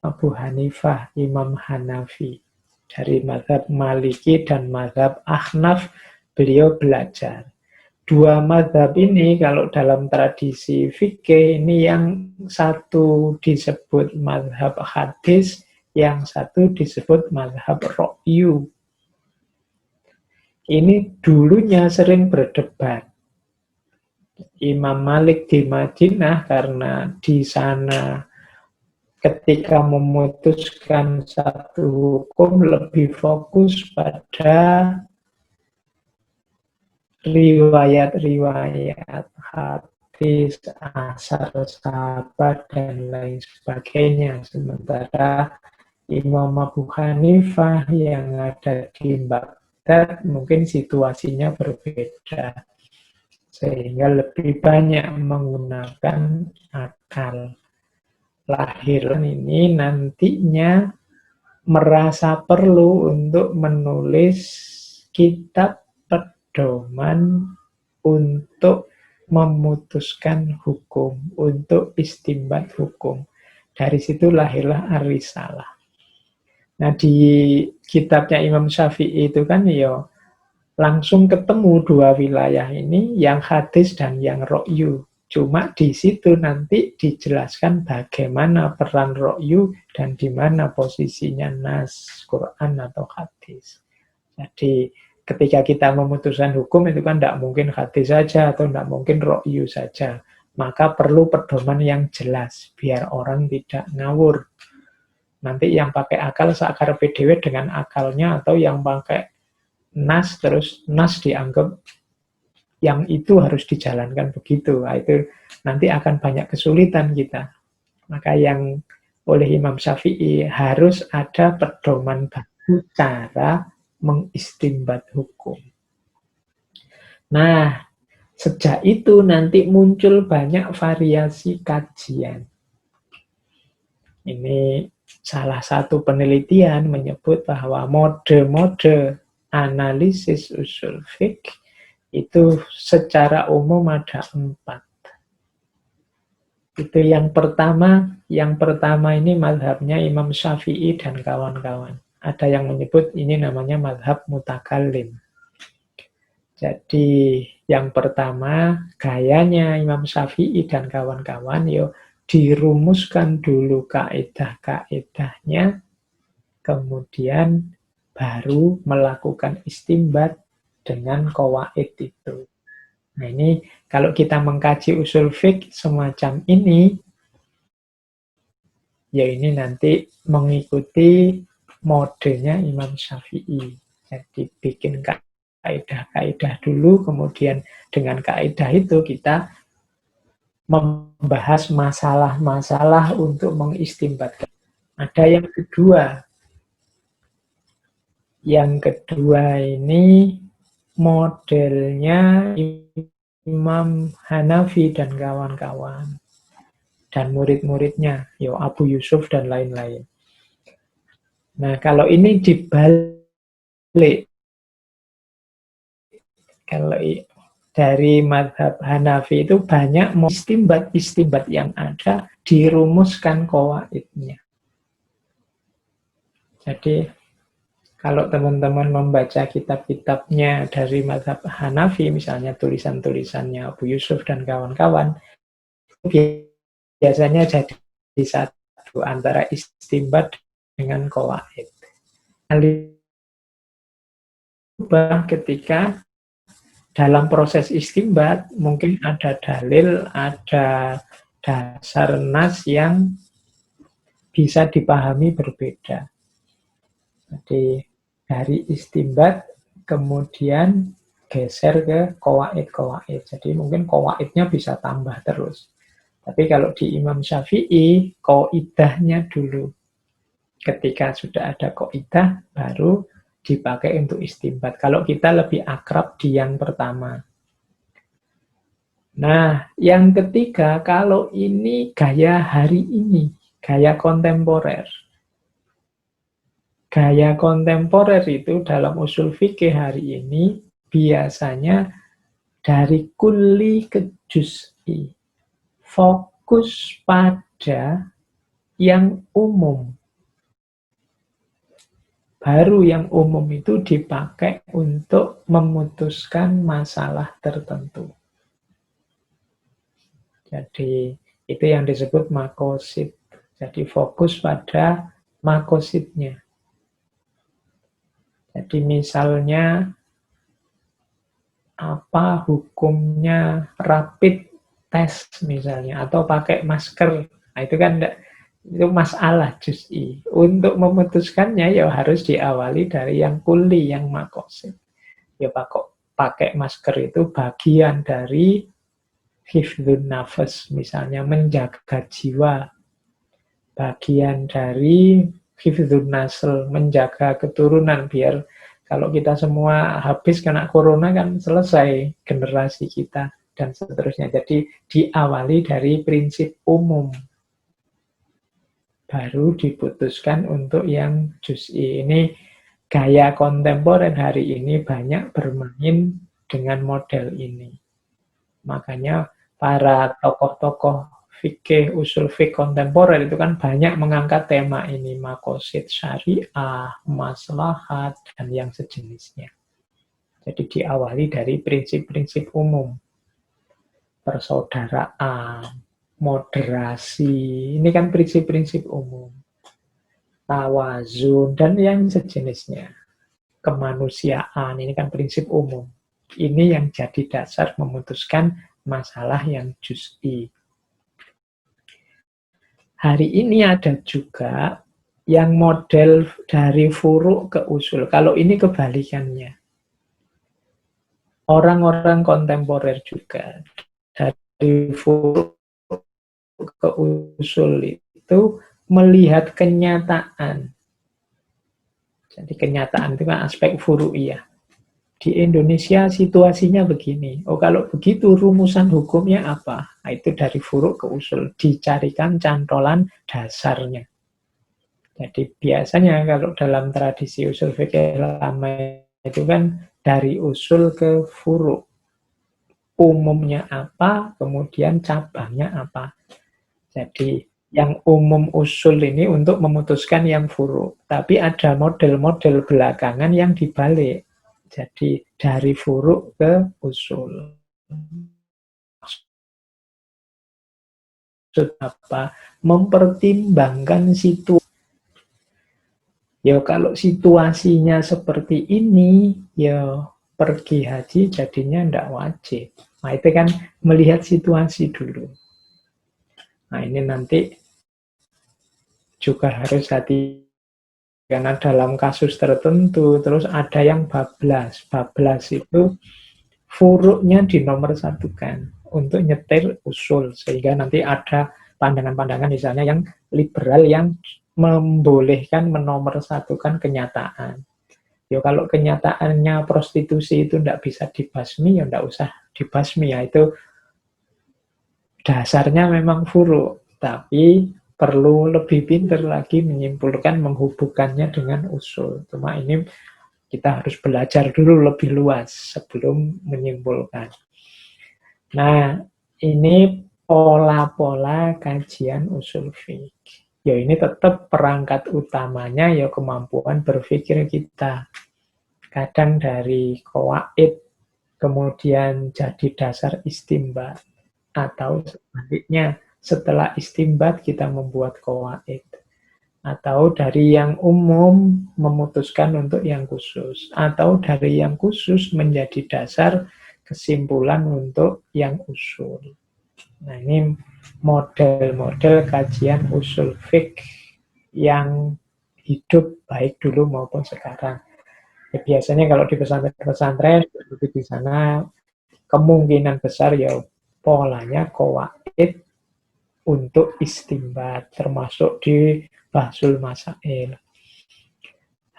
Abu Hanifah, Imam Hanafi. Dari mazhab Maliki dan mazhab Ahnaf beliau belajar. Dua mazhab ini kalau dalam tradisi fikih ini yang satu disebut mazhab hadis, yang satu disebut mazhab ra'yu. Ini dulunya sering berdebat. Imam Malik di Madinah karena di sana ketika memutuskan satu hukum lebih fokus pada riwayat-riwayat hadis, asar sahabat, dan lain sebagainya. Sementara Imam Abu Hanifah yang ada di Baghdad mungkin situasinya berbeda. Sehingga lebih banyak menggunakan akal. Lahiran ini nantinya merasa perlu untuk menulis kitab pedoman untuk memutuskan hukum, untuk istimbat hukum. Dari situ lahirlah Ar-Risalah. Nah, di kitabnya Imam Syafi'i itu kan ya langsung ketemu dua wilayah ini, yang hadis dan yang ra'yu. Cuma di situ nanti dijelaskan bagaimana peran ra'yu dan di mana posisinya nas, Quran atau hadis. Jadi ketika kita memutuskan hukum itu kan tidak mungkin hadis saja atau tidak mungkin ra'yu saja. Maka perlu pedoman yang jelas biar orang tidak ngawur. Nanti yang pakai akal sakar PDW dengan akalnya, atau yang pakai nas terus nas dianggap yang itu harus dijalankan begitu. Nah, itu nanti akan banyak kesulitan kita. Maka yang oleh Imam Syafi'i harus ada pedoman baku cara mengistimbat hukum. Nah, sejak itu nanti muncul banyak variasi kajian. Ini salah satu penelitian menyebut bahwa mode-mode analisis usul fiqh itu secara umum ada 4. Itu yang pertama ini mazhabnya Imam Syafi'i dan kawan-kawan. Ada yang menyebut ini namanya mazhab mutakallim. Jadi yang pertama gayanya Imam Syafi'i dan kawan-kawan dirumuskan dulu kaidah-kaidahnya, kemudian baru melakukan istimbat dengan qawaid itu. Nah ini kalau kita mengkaji usul fiqh semacam ini, ya ini nanti mengikuti modenya Imam Syafi'i. Jadi bikin kaidah-kaidah dulu, kemudian dengan kaidah itu kita membahas masalah-masalah untuk mengistimbatkan. Ada yang kedua. Yang kedua ini modelnya Imam Hanafi dan kawan-kawan. Dan murid-muridnya, Abu Yusuf dan lain-lain. Nah, kalau ini dibalik. Kalau dari mazhab Hanafi itu banyak istimbat yang ada dirumuskan qawaidnya. Jadi kalau teman-teman membaca kitab-kitabnya dari mazhab Hanafi, misalnya tulisan-tulisannya Abu Yusuf dan kawan-kawan, biasanya jadi satu antara istimbat dengan qawaid. Ketika dalam proses istimbat mungkin ada dalil, ada dasar nas yang bisa dipahami berbeda. Jadi dari istimbat kemudian geser ke qawaid. Jadi mungkin qawaidnya bisa tambah terus. Tapi kalau di Imam Syafi'i, qaidahnya dulu. Ketika sudah ada qaidah, baru dipakai untuk istimbat. Kalau kita lebih akrab di yang pertama. Nah, yang ketiga, kalau ini gaya hari ini, gaya kontemporer. Gaya kontemporer itu dalam usul fikih hari ini biasanya dari kulli ke juz'i. Fokus pada yang umum. Baru yang umum itu dipakai untuk memutuskan masalah tertentu. Jadi itu yang disebut maqasid. Jadi fokus pada maqasidnya. Jadi misalnya apa hukumnya rapid test misalnya, atau pakai masker. Nah, itu kan itu masalah juz'i. Untuk memutuskannya ya harus diawali dari yang kulli, yang maqasid. Ya pakai masker itu bagian dari hifdzun nafas, misalnya menjaga jiwa. Bagian dari hifdzun nasl, menjaga keturunan, biar kalau kita semua habis kena corona kan selesai generasi kita dan seterusnya. Jadi diawali dari prinsip umum. Baru diputuskan untuk yang juz'i. Ini gaya kontemporer hari ini banyak bermain dengan model ini. Makanya para tokoh-tokoh fikih, usul fikih kontemporer itu kan banyak mengangkat tema ini, maqasid syariah, maslahat, dan yang sejenisnya. Jadi diawali dari prinsip-prinsip umum. Persaudaraan, moderasi, ini kan prinsip-prinsip umum. Tawazun, dan yang sejenisnya. Kemanusiaan, ini kan prinsip umum. Ini yang jadi dasar memutuskan masalah yang juz'i. Hari ini ada juga yang model dari furu ke usul. Kalau ini kebalikannya. Orang-orang kontemporer juga dari furu ke usul itu melihat kenyataan. Jadi kenyataan itu kan aspek furu'iyah. Di Indonesia situasinya begini. Oh, kalau begitu rumusan hukumnya apa? Nah, itu dari furu' ke usul. Dicarikan cantolan dasarnya. Jadi biasanya kalau dalam tradisi usul fikih lama itu kan dari usul ke furu'. Umumnya apa, kemudian cabangnya apa. Jadi yang umum usul ini untuk memutuskan yang furu'. Tapi ada model-model belakangan yang dibalik. Jadi dari furu' ke usul. Maksud apa? Mempertimbangkan situasi. Ya kalau situasinya seperti ini, ya pergi haji jadinya tidak wajib. Nah itu kan melihat situasi dulu. Nah ini nanti juga harus hati karena dalam kasus tertentu, terus ada yang bablas. Bablas itu furuknya dinomorsatukan untuk nyetir usul. Sehingga nanti ada pandangan-pandangan misalnya yang liberal yang membolehkan menomorsatukan kenyataan. Ya kalau kenyataannya prostitusi itu tidak bisa dibasmi, ya tidak usah dibasmi. Ya itu dasarnya memang furuk. Tapi perlu lebih pintar lagi menyimpulkan, menghubungkannya dengan usul. Cuma ini kita harus belajar dulu lebih luas sebelum menyimpulkan. Nah, ini pola-pola kajian usul fikih. Ya ini tetap perangkat utamanya ya kemampuan berpikir kita. Kadang dari qawaid, kemudian jadi dasar istimbat. Atau sebaliknya, setelah istimbat kita membuat qawaid. Atau dari yang umum memutuskan untuk yang khusus. Atau dari yang khusus menjadi dasar kesimpulan untuk yang usul. Nah ini model-model kajian usul fiqh yang hidup baik dulu maupun sekarang. Ya, biasanya kalau di pesantren-pesantren di sana kemungkinan besar ya polanya qawaid untuk istimbat termasuk di bahsul masail.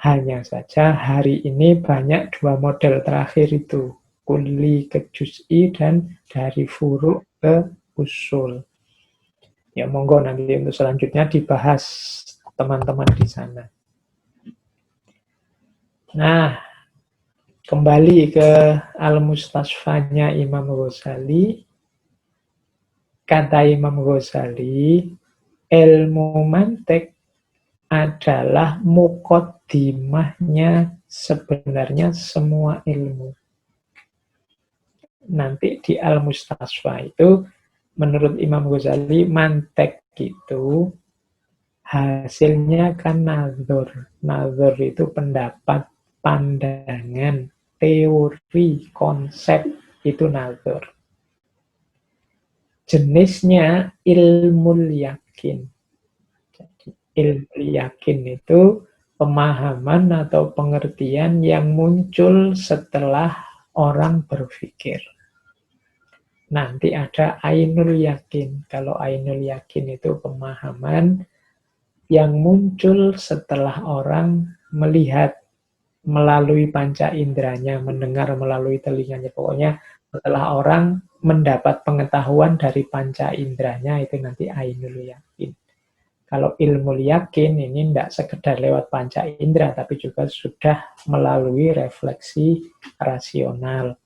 Hanya saja hari ini banyak dua model terakhir itu, kulli ke juz'i dan dari furu' ke usul. Ya monggo nanti untuk selanjutnya dibahas teman-teman di sana. Nah, kembali ke Al-Mustasfanya Imam Ghazali. Kata Imam Ghazali, ilmu mantik adalah muqaddimahnya sebenarnya semua ilmu. Nanti di Al-Mustasfa itu menurut Imam Ghazali mantek itu hasilnya kan nazar. Nazar itu pendapat, pandangan, teori, konsep itu nazar. Jenisnya ilmu yakin. Jadi ilmu yakin itu pemahaman atau pengertian yang muncul setelah orang berpikir. Nanti ada ainul yakin. Kalau ainul yakin itu pemahaman yang muncul setelah orang melihat melalui panca inderanya, mendengar melalui telinganya. Pokoknya setelah orang mendapat pengetahuan dari panca inderanya, itu nanti ainul yakin. Kalau ilmu yakin ini tidak sekedar lewat panca indera, tapi juga sudah melalui refleksi rasional.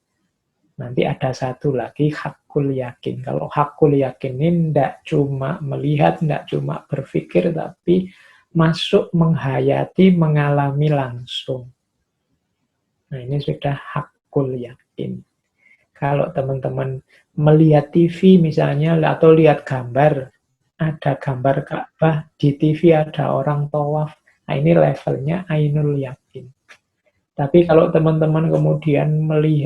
Nanti ada satu lagi hakul yakin. Kalau hakul yakin ini tidak cuma melihat, tidak cuma berpikir, tapi masuk menghayati, mengalami langsung. Nah ini sudah hakul yakin. Kalau teman-teman melihat TV misalnya, atau lihat gambar, ada gambar Ka'bah, di TV ada orang tawaf, nah ini levelnya ainul yakin. Tapi kalau teman-teman kemudian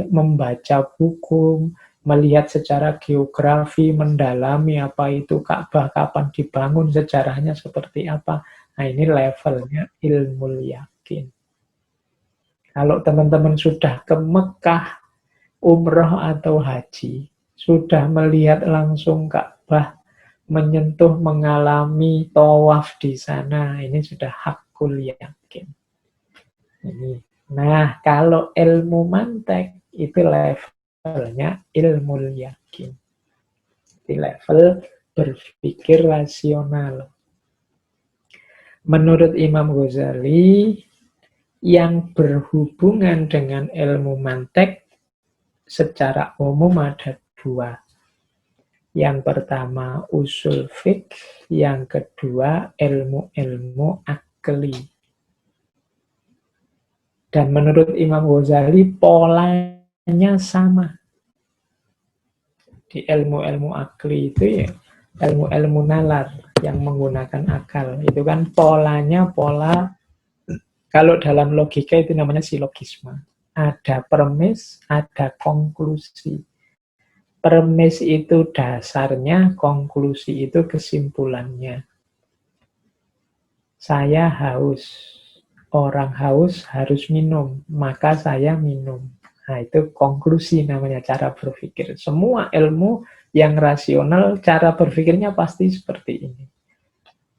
membaca buku, melihat secara geografi, mendalami apa itu Ka'bah, kapan dibangun, sejarahnya seperti apa, Nah, ini levelnya ilmu yakin. Kalau teman-teman sudah ke Mekah, umroh atau haji, sudah melihat langsung Ka'bah, menyentuh, mengalami tawaf di sana, ini sudah hakul yakin. Ini. Nah, kalau ilmu mantek, itu levelnya ilmu yakin. Di level berpikir rasional. Menurut Imam Ghazali, yang berhubungan dengan ilmu mantek secara umum ada dua. Yang pertama usul fiqh, yang kedua ilmu-ilmu akli. Dan menurut Imam Ghazali polanya sama. Di ilmu-ilmu akli itu ya ilmu-ilmu nalar yang menggunakan akal. Itu kan polanya pola, kalau dalam logika itu namanya silogisme. Ada premis, ada konklusi. Premis itu dasarnya, konklusi itu kesimpulannya. Saya haus. Orang haus harus minum, maka saya minum. Nah, itu konklusi namanya cara berpikir. Semua ilmu yang rasional, cara berpikirnya pasti seperti ini.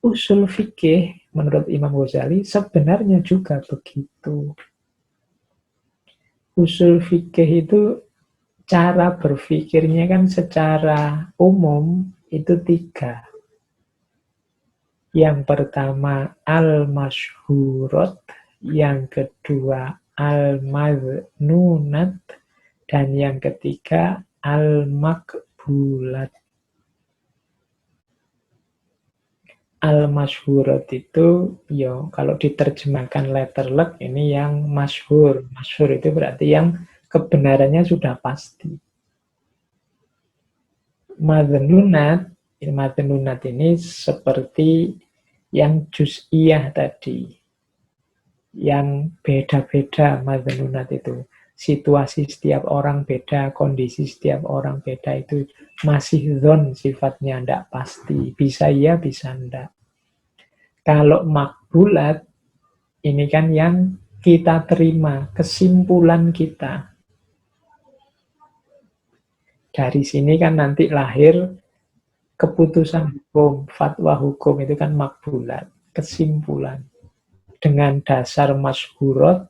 Usul fikih, menurut Imam Ghazali, sebenarnya juga begitu. Usul fikih itu cara berpikirnya kan secara umum itu tiga. Yang pertama al-masyhurat, yang kedua al-madhnunat, dan yang ketiga al-makbulat. Al-masyhurat itu ya kalau diterjemahkan letterlek ini yang masyhur. Masyhur itu berarti yang kebenarannya sudah pasti. Madhnunat ini seperti yang juz'iyah tadi, yang beda-beda madhnunat itu. Situasi setiap orang beda, kondisi setiap orang beda, itu masih dzon sifatnya, tidak pasti. Bisa iya, bisa enggak. Kalau makbulat, ini kan yang kita terima, kesimpulan kita. Dari sini kan nanti lahir keputusan hukum, fatwa hukum itu kan makbulat, kesimpulan. Dengan dasar masyhurat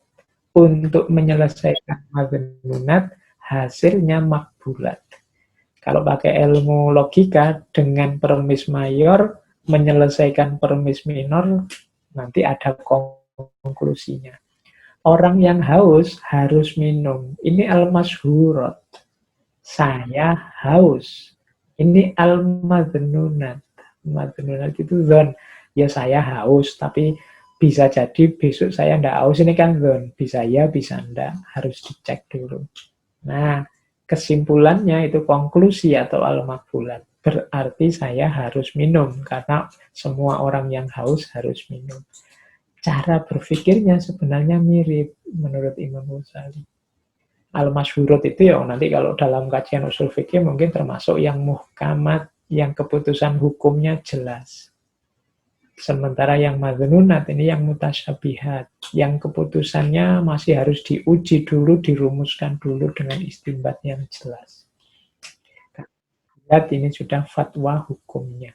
untuk menyelesaikan madhnunat, hasilnya makbulat. Kalau pakai ilmu logika, dengan premis mayor, menyelesaikan premis minor, nanti ada konklusinya. Orang yang haus harus minum. Ini al-masyhurat. Saya haus. Ini al-madhnunat. Madhnunat itu dzon. Ya saya haus, tapi bisa jadi besok saya ndak haus. Ini kan dzon. Bisa ya, bisa ndak. Harus dicek dulu. Nah, kesimpulannya itu konklusi atau al-makbulat. Berarti saya harus minum, karena semua orang yang haus harus minum. Cara berpikirnya sebenarnya mirip menurut Imam Ghazali. Al-masyhurat itu ya nanti kalau dalam kajian usul fikih mungkin termasuk yang muhkamat, yang keputusan hukumnya jelas. Sementara yang madhnunat ini yang mutasyabihat, yang keputusannya masih harus diuji dulu, dirumuskan dulu dengan istinbat yang jelas. Lihat ini sudah fatwa hukumnya.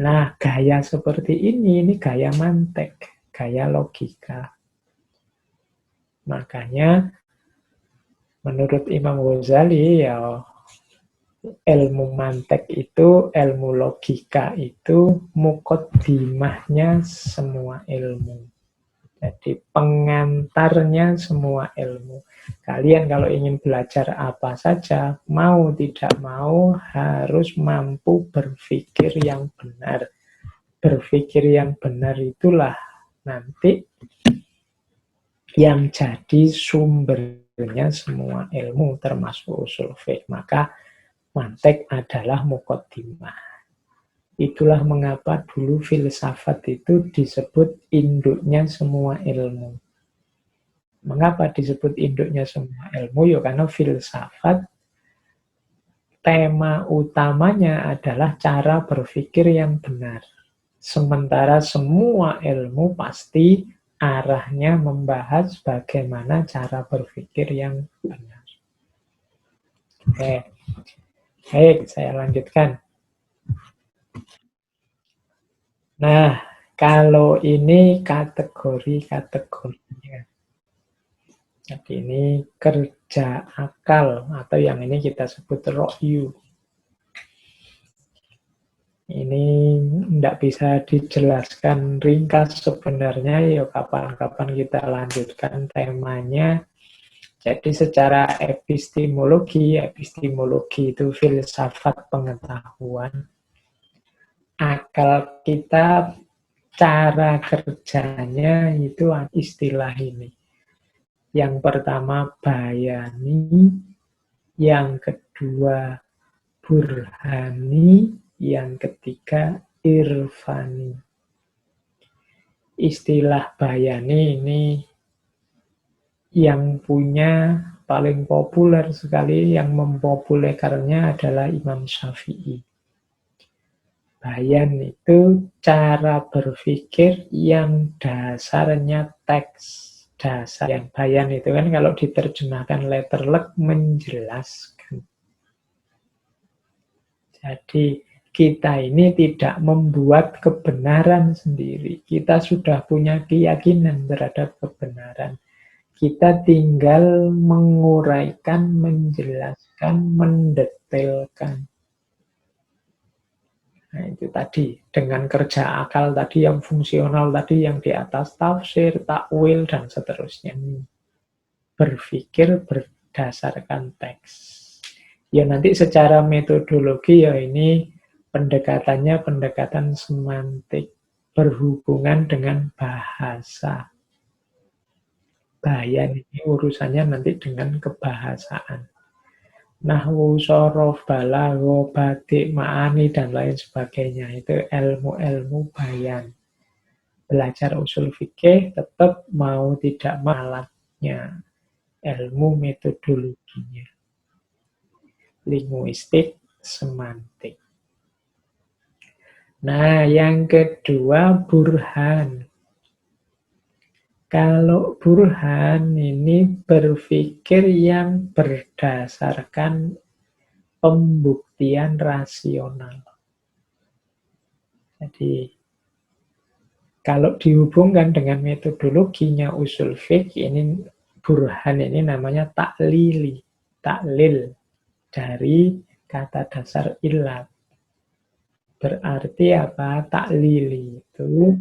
Nah, gaya seperti ini gaya mantek, gaya logika. Makanya menurut Imam Ghazali ya ilmu mantek itu, ilmu logika itu muqaddimahnya semua ilmu. Jadi pengantarnya semua ilmu. Kalian kalau ingin belajar apa saja, mau tidak mau harus mampu berpikir yang benar. Berpikir yang benar itulah nanti yang jadi sumbernya semua ilmu termasuk usul fiqh. Maka mantek adalah muqaddimah. Itulah mengapa dulu filsafat itu disebut induknya semua ilmu. Mengapa disebut induknya semua ilmu? Ya karena filsafat tema utamanya adalah cara berpikir yang benar. Sementara semua ilmu pasti arahnya membahas bagaimana cara berpikir yang benar. Oke, baik, saya lanjutkan. Nah, kalau ini kategori-kategorinya. Jadi ini kerja akal, atau yang ini kita sebut ro'yu. Ini tidak bisa dijelaskan ringkas sebenarnya, ya kapan-kapan kita lanjutkan temanya. Jadi secara epistemologi itu filsafat pengetahuan. Akal kita, cara kerjanya itu istilah ini. Yang pertama bayani, yang kedua burhani, yang ketiga irfani. Istilah bayani ini yang punya paling populer sekali, yang mempopulerkannya adalah Imam Syafi'i. Bayan itu cara berpikir yang dasarnya teks. Dasar yang bayan itu kan kalau diterjemahkan letterlek menjelaskan. Jadi kita ini tidak membuat kebenaran sendiri. Kita sudah punya keyakinan terhadap kebenaran. Kita tinggal menguraikan, menjelaskan, mendetailkan. Nah, itu tadi, dengan kerja akal tadi yang fungsional tadi, yang di atas tafsir, takwil, dan seterusnya. Berpikir berdasarkan teks. Ya nanti secara metodologi ya ini pendekatannya pendekatan semantik, berhubungan dengan bahasa. Bayan ini urusannya nanti dengan kebahasaan. Nahwu, sorof, balaghah, badik, ma'ani, dan lain sebagainya. Itu ilmu-ilmu bayan. Belajar usul fikih tetap mau tidak malatnya. Ilmu metodologinya. Linguistik, semantik. Nah, yang kedua burhan. Kalau burhan ini berpikir yang berdasarkan pembuktian rasional. Jadi, kalau dihubungkan dengan metodologinya usul fiqh, ini burhan ini namanya taklili. Taklil dari kata dasar ilat. Berarti apa? Taklili itu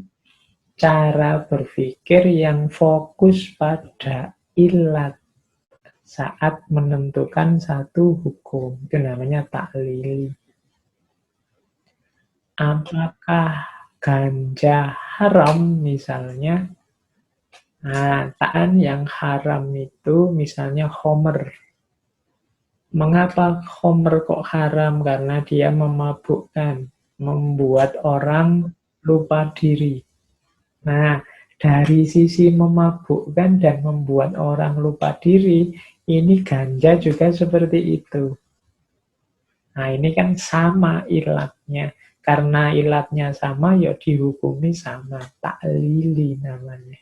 cara berpikir yang fokus pada ilat saat menentukan satu hukum. Itu namanya taklili. Apakah ganja haram misalnya? Nah, taan yang haram itu misalnya khomer. Mengapa khomer kok haram? Karena dia memabukkan, membuat orang lupa diri. Nah, dari sisi memabukkan dan membuat orang lupa diri, ini ganja juga seperti itu. Nah, ini kan sama ilatnya. Karena ilatnya sama, ya dihukumi sama. Taklili namanya.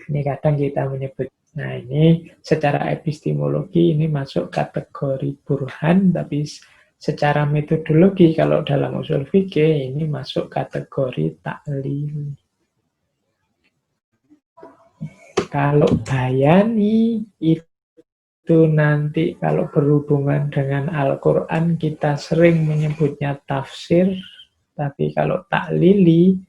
Ini kadang kita menyebut. Nah, ini secara epistemologi ini masuk kategori burhan, tapi secara metodologi kalau dalam usul fikih ini masuk kategori taklili. Kalau bayani itu nanti kalau berhubungan dengan Al-Quran kita sering menyebutnya tafsir, tapi kalau taklili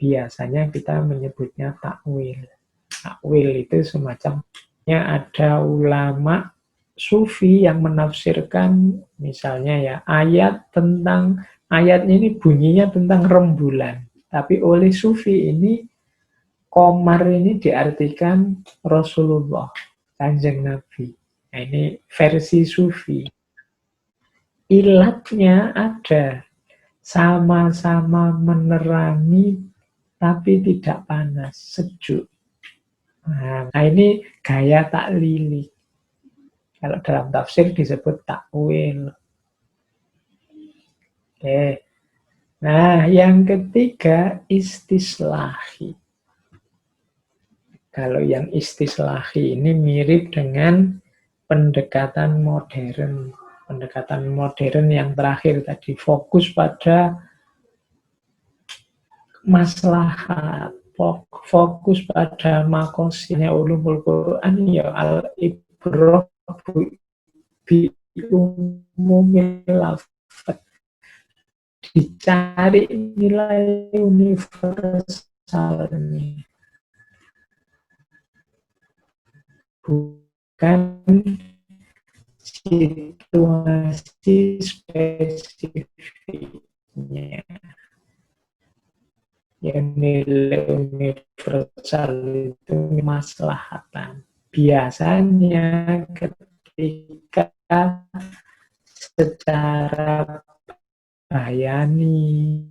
biasanya kita menyebutnya takwil. Takwil itu semacamnya ada ulama sufi yang menafsirkan misalnya ya ayat ini bunyinya tentang rembulan, tapi oleh sufi ini Komar ini diartikan Rasulullah, Kanjeng Nabi. Nah, ini versi sufi. Ilatnya ada. Sama-sama menerangi, tapi tidak panas, sejuk. Nah, ini gaya taklili. Kalau dalam tafsir disebut takwil. Oke. Nah, yang ketiga istislahi. Kalau yang istislahi ini mirip dengan pendekatan modern. Pendekatan modern yang terakhir tadi fokus pada maslahat, fokus pada makosihnya ulumul Quran ya al ibrah bi umumil lafaz, dicari nilai universalnya, bukan situasi spesifiknya. Yang nilai universal itu maslahatan. Biasanya ketika secara bayani,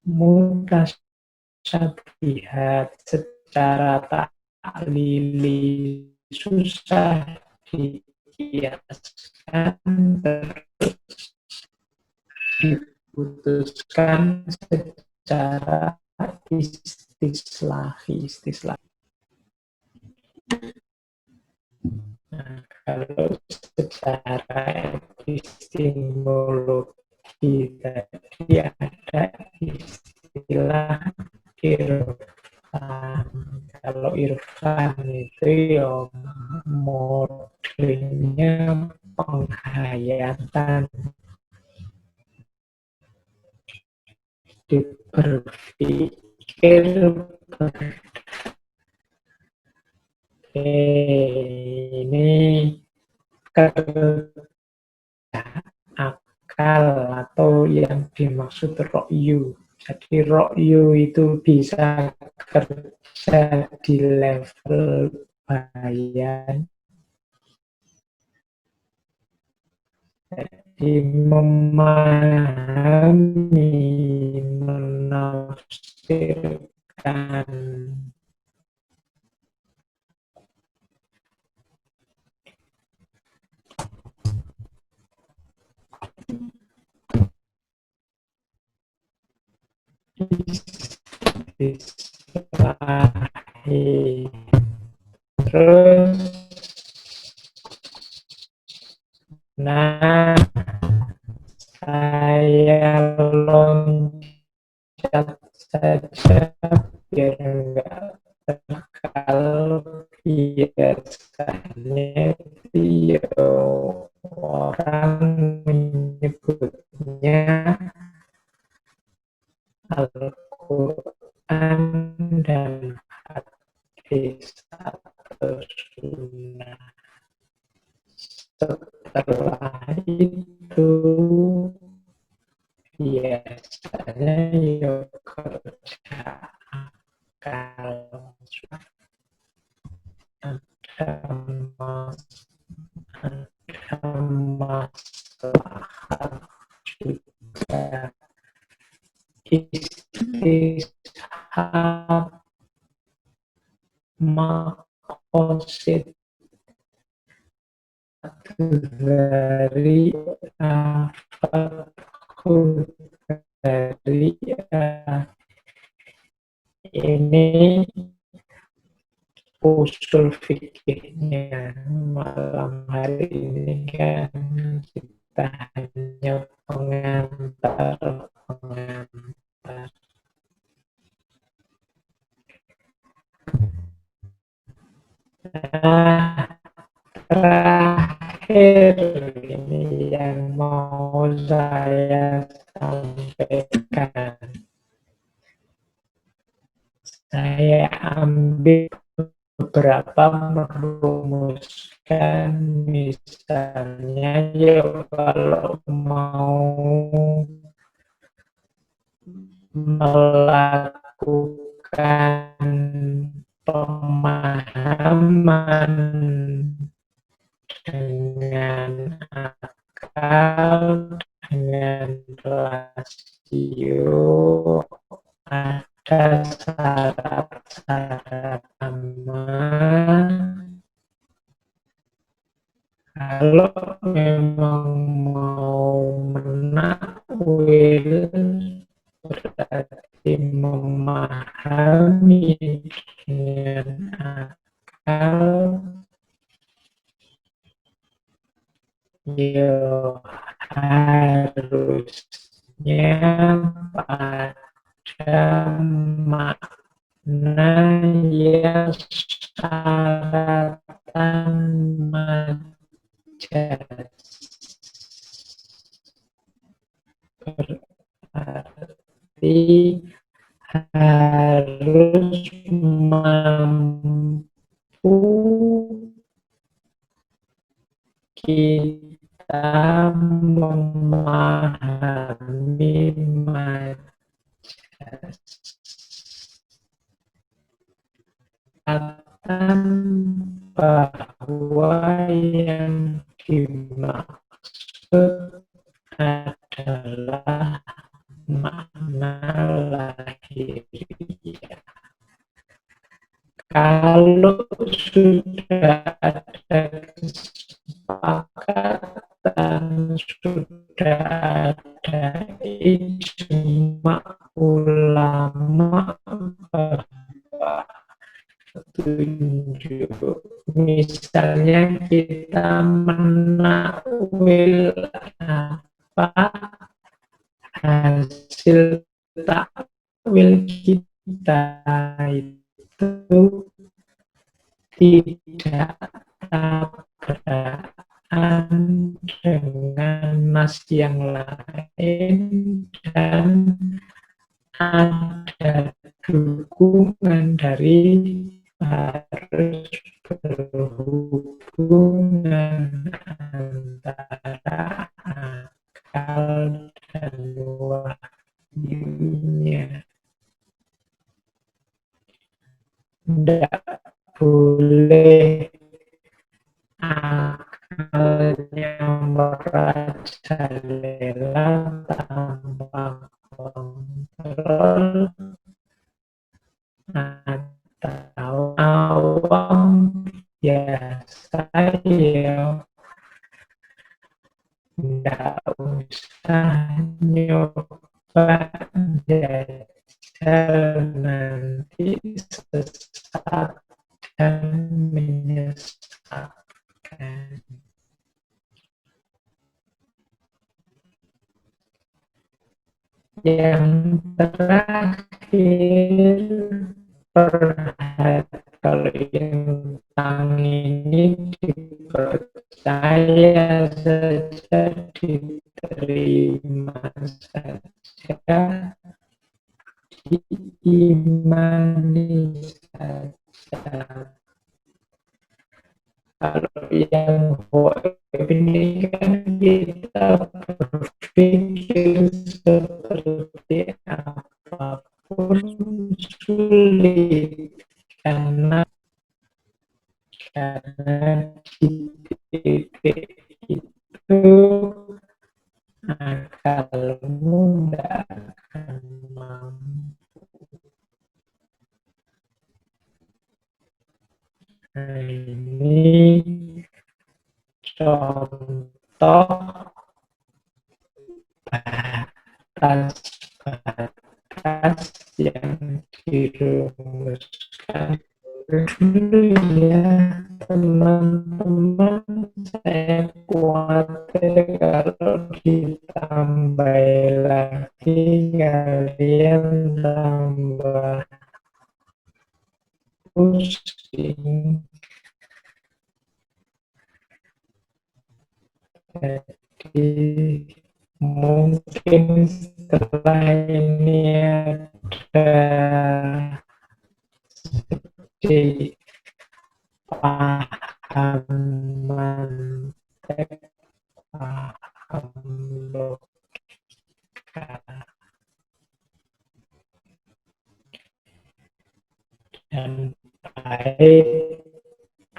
mutasyabihat, secara taklili, susah dikiaskan, terus diputuskan secara istislahi. Nah, kalau secara epistemologi tadi ada istilah irfan. Kalau irfan itu ya modelnya penghayatan, berpikir ini kerja akal atau yang dimaksud rokyu. Jadi rokyu itu bisa kerja di level bayan. Jadi memahami, menafsirkan istilahi. Terus, nah, saya loncat saja biar enggak terkal. Biasanya itu orang menyebutnya Al-Quran dan hadis atau sunnah. Setelah itu biasanya ya kerja akal, ada masalah juga, istihad, makosid dari fatku dari ini usul fikihnya. Malam hari ini kan kita hanya pengantar. Nah, terakhir ini yang mau saya sampaikan. Saya ambil beberapa merumuskan, misalnya ya kalau mau melakukan pemahaman dengan akal, dengan rasio, ada syarat-syarat aman. Kalau memang mau menakwil berarti memahami dengan akal, yo harusnya pada makna yang syaratan majas. Berarti harus mampu kita memahami majas. Katakan bahwa yang dimaksud adalah makna lahiriah. Kalau sudah ada kesepakatan, sudah ada ijma ulama bahwa petunjuk, misalnya kita menakwil apa hasil takwil kita itu tidak tabrakan dengan nas yang lain dan ada dukungan dari harus berhubungan antara akal dan wahyunya. Tidak boleh akalnya merajalela tanpa kontrol atau awam biasa ya tidak usah nyoba jajal, nanti sesat dan menyesatkan. Yang terakhir, kalau yang tentang ini dipercaya saja, diterima saja, diimani saja. Kalau yang wajib ini kan kita berpikir seperti apapun sulit karena di titik itu akalmu tidak akan mampu. Nah, ini contoh batas-batas yang dirumuskan dulu ya teman-teman. Saya khawatir kalau ditambah lagi kalian tambah pusing. Jadi mungkin setelah ini ada seperti pahaman teks, paham logika, dan baik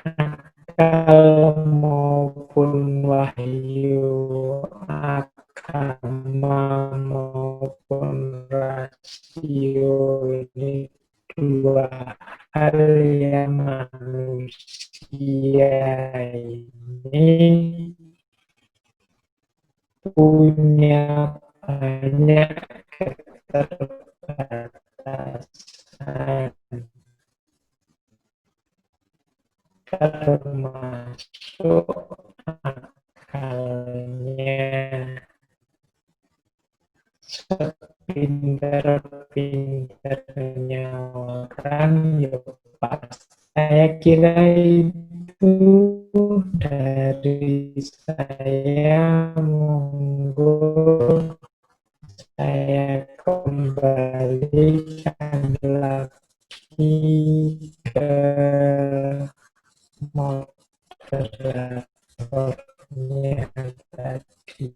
akal maupun wahyu, agama maupun rasio, ini dua hal yang manusia ini punya banyak keterbatasan, termasuk akalnya. Sepinter-pinternya orang, ya pas saya kira itu dari saya. Monggo saya kembalikan lagi ke moderatornya tadi.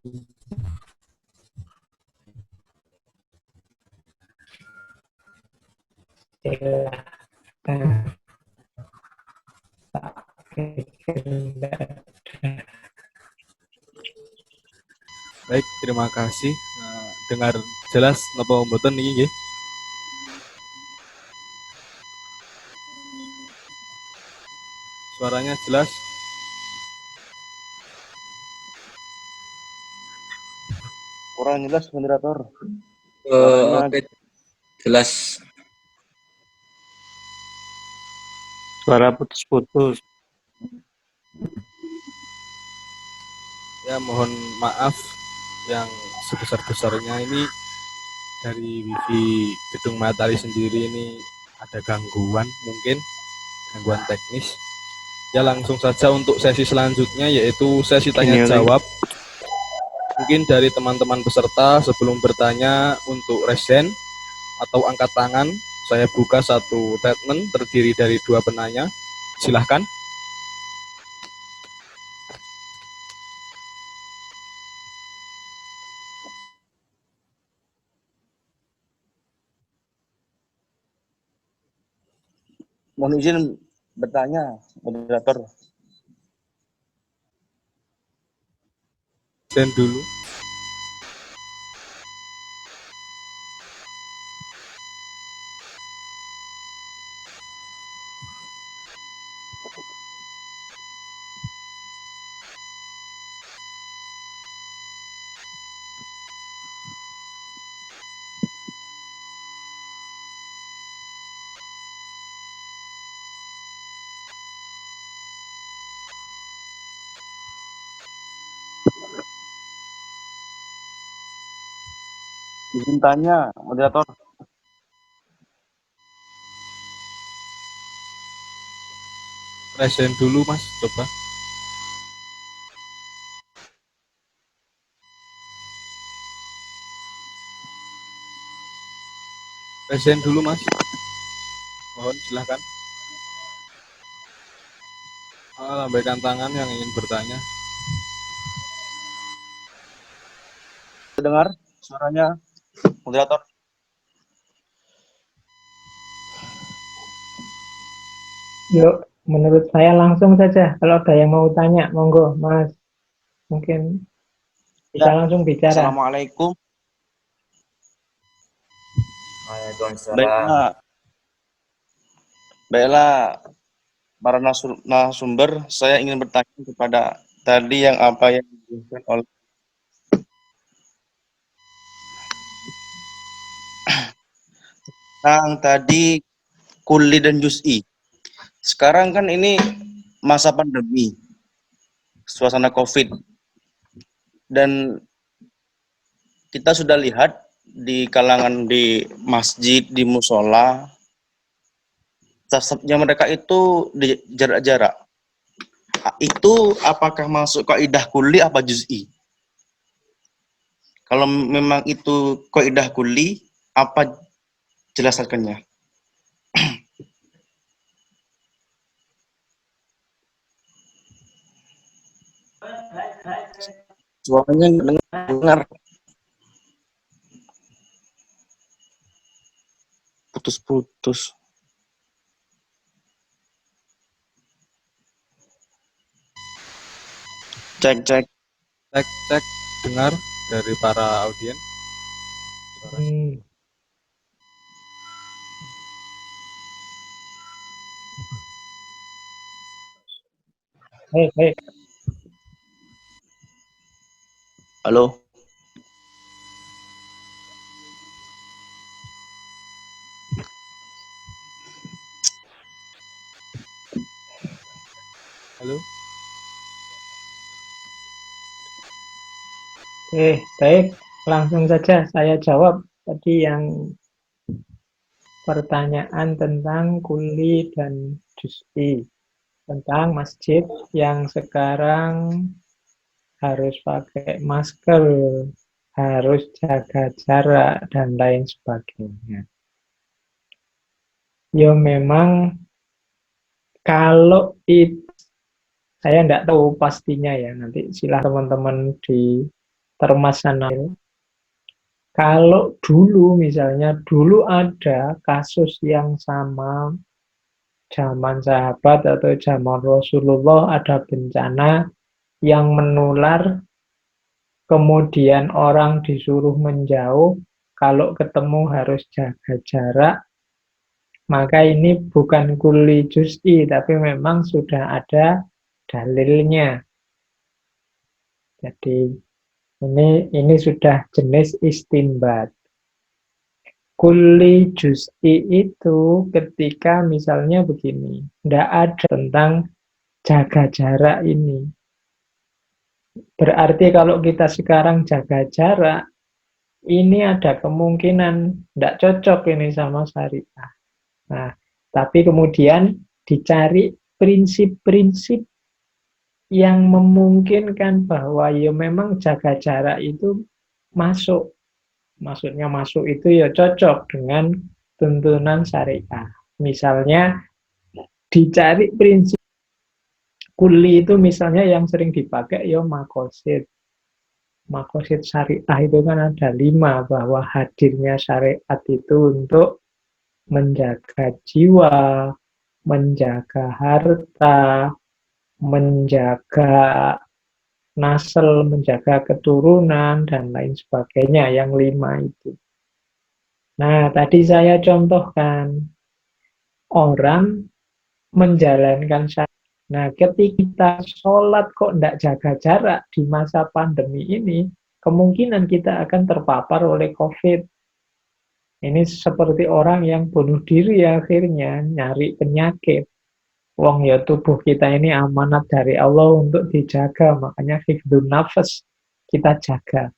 Silakan. Tak pikir enggak. Baik, terima kasih. Dengar jelas napa mboten niki nggih? Suaranya jelas. Kurang jelas moderator. Oke, jelas. Suara putus-putus. Ya, mohon maaf yang sebesar-besarnya ini dari wifi gedung Matahari sendiri ini ada gangguan, mungkin gangguan teknis. Ya, langsung saja untuk sesi selanjutnya, yaitu sesi tanya jawab. Mungkin dari teman-teman peserta sebelum bertanya untuk resen atau angkat tangan, saya buka satu statement terdiri dari 2 penanya. Silahkan. Mohon izin bertanya, moderator. Resen dulu. Izin tanya, moderator. Resen dulu, Mas, coba. Resen dulu, Mas. Mohon silahkan. Lambaikan tangan yang ingin bertanya. Dengar suaranya, moderator? Yuk, menurut saya langsung saja. Kalau ada yang mau tanya, monggo, Mas. Mungkin bisa langsung bicara. Assalamualaikum. Waalaikumsalam. Baiklah, para narasumber, saya ingin bertanya kepada tadi yang apa yang dijelaskan oleh Kang tadi kuli dan juz'i. Sekarang kan ini masa pandemi, suasana COVID, dan kita sudah lihat di kalangan di masjid, di musola, tasawufnya mereka itu di jarak-jarak. Itu apakah masuk kaidah kuli apa juz'i? Kalau memang itu kaidah kuli, apa jelaskannya? Suaranya nggak dengar, putus-putus. Cek, cek. Cek, dengar dari para audien. Baik. Halo. Halo. Baik. Langsung saja saya jawab tadi yang pertanyaan tentang kuli dan juz'i. Tentang masjid yang sekarang harus pakai masker, harus jaga jarak, dan lain sebagainya. Ya memang kalau itu, saya tidak tahu pastinya ya, nanti silahkan teman-teman di Termas sana. Kalau dulu misalnya, dulu ada kasus yang sama zaman sahabat atau zaman Rasulullah, ada bencana yang menular, kemudian orang disuruh menjauh, kalau ketemu harus jaga jarak, maka ini bukan kuli juz'i, tapi memang sudah ada dalilnya. Jadi ini sudah jenis istinbat. Kuli juz'i itu ketika misalnya begini, tidak ada tentang jaga jarak ini. Berarti kalau kita sekarang jaga jarak, ini ada kemungkinan tidak cocok ini sama syariah. Nah, tapi kemudian dicari prinsip-prinsip yang memungkinkan bahwa ya memang jaga jarak itu masuk. Maksudnya masuk itu ya cocok dengan tuntunan syariah. Misalnya dicari prinsip kuli itu misalnya yang sering dipakai ya makosid. Makosid syariah itu kan ada 5, bahwa hadirnya syariat itu untuk menjaga jiwa, menjaga harta, menjaga nasel, menjaga keturunan, dan lain sebagainya, yang 5 itu. Nah, tadi saya contohkan, orang menjalankan syariat. Nah, ketika kita sholat kok tidak jaga jarak di masa pandemi ini, kemungkinan kita akan terpapar oleh COVID. Ini seperti orang yang bunuh diri akhirnya, nyari penyakit. Wong ya tubuh kita ini amanat dari Allah untuk dijaga, makanya hifdzun nafas kita jaga.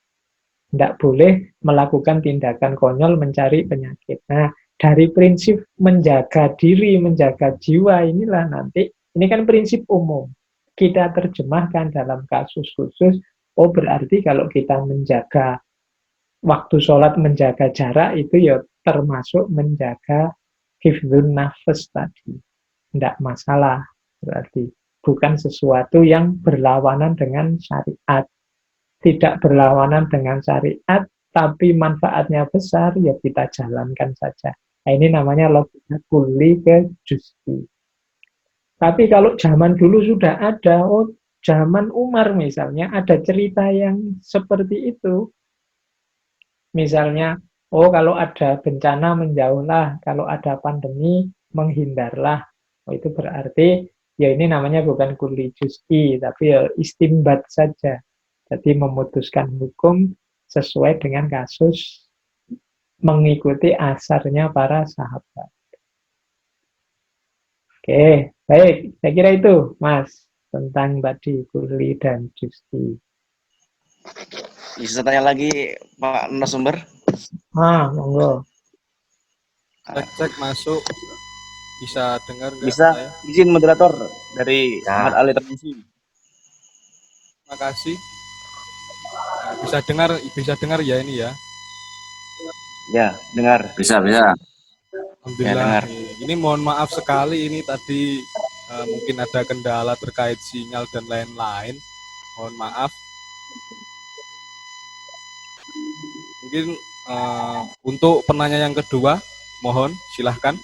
Tidak boleh melakukan tindakan konyol mencari penyakit. Nah, dari prinsip menjaga diri, menjaga jiwa inilah nanti, ini kan prinsip umum. Kita terjemahkan dalam kasus khusus, oh berarti kalau kita menjaga waktu sholat, menjaga jarak, itu ya termasuk menjaga hifdzun nafas tadi. Tidak masalah, berarti bukan sesuatu yang berlawanan dengan syariat. Tidak berlawanan dengan syariat, tapi manfaatnya besar, ya kita jalankan saja. Nah, ini namanya logika kuli ke juz'i. Tapi kalau zaman dulu sudah ada, oh zaman Umar misalnya, ada cerita yang seperti itu. Misalnya, oh kalau ada bencana menjauhlah, kalau ada pandemi menghindarlah. Oh, itu berarti ya ini namanya bukan kuli juz'i, tapi ya istimbat saja. Jadi memutuskan hukum sesuai dengan kasus, mengikuti asarnya para sahabat. Oke, baik. Saya kira itu, Mas, tentang tadi kuli dan juz'i. Bisa tanya lagi Pak narasumber? Monggo. Cek masuk. Bisa dengar nggak Bisa saya? izin moderator dari Ahmad Ali Tarmizi. Makasih. Nah, bisa dengar ya ini ya. Ya, dengar. Bisa, bisa. Alhamdulillah. Ya, dengar. Ini mohon maaf sekali ini tadi mungkin ada kendala terkait sinyal dan lain-lain. Mohon maaf. Mungkin untuk penanya yang kedua, mohon silahkan.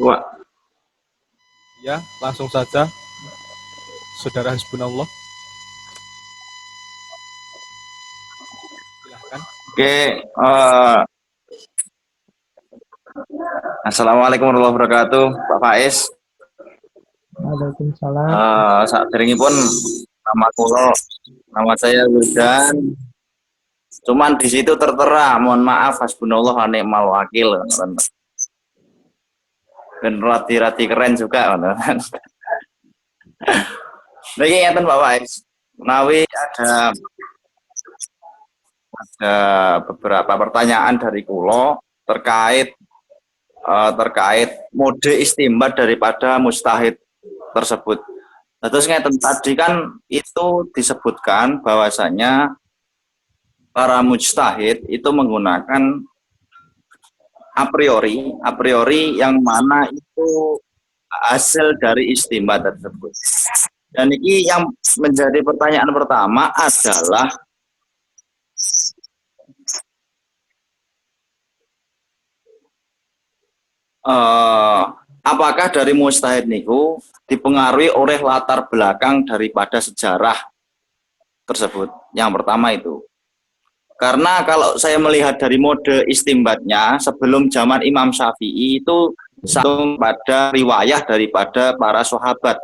Dua. Ya, langsung saja. Saudara Hasbunallah. Silahkan. Oke, Assalamualaikum warahmatullahi wabarakatuh, Pak Faiz. Waalaikumsalam. Saderengipun nama kula, nama saya Wildan. Cuman di situ tertera, mohon maaf, hasbunallah wa ni'mal wakil. Dan rati-rati keren juga. Niki ngeten Pak Faiz. Menawi ada beberapa pertanyaan dari kula terkait mode istimbat daripada mustahid tersebut. Nah, terus ngeten tadi kan itu disebutkan bahwasanya para mujtahid itu menggunakan a priori yang mana itu hasil dari istimbat tersebut. Dan ini yang menjadi pertanyaan pertama adalah apakah dari mujtahid niku dipengaruhi oleh latar belakang daripada sejarah tersebut? Yang pertama itu. Karena kalau saya melihat dari mode istimbatnya sebelum zaman Imam Syafi'i itu satu pada riwayah daripada para sahabat.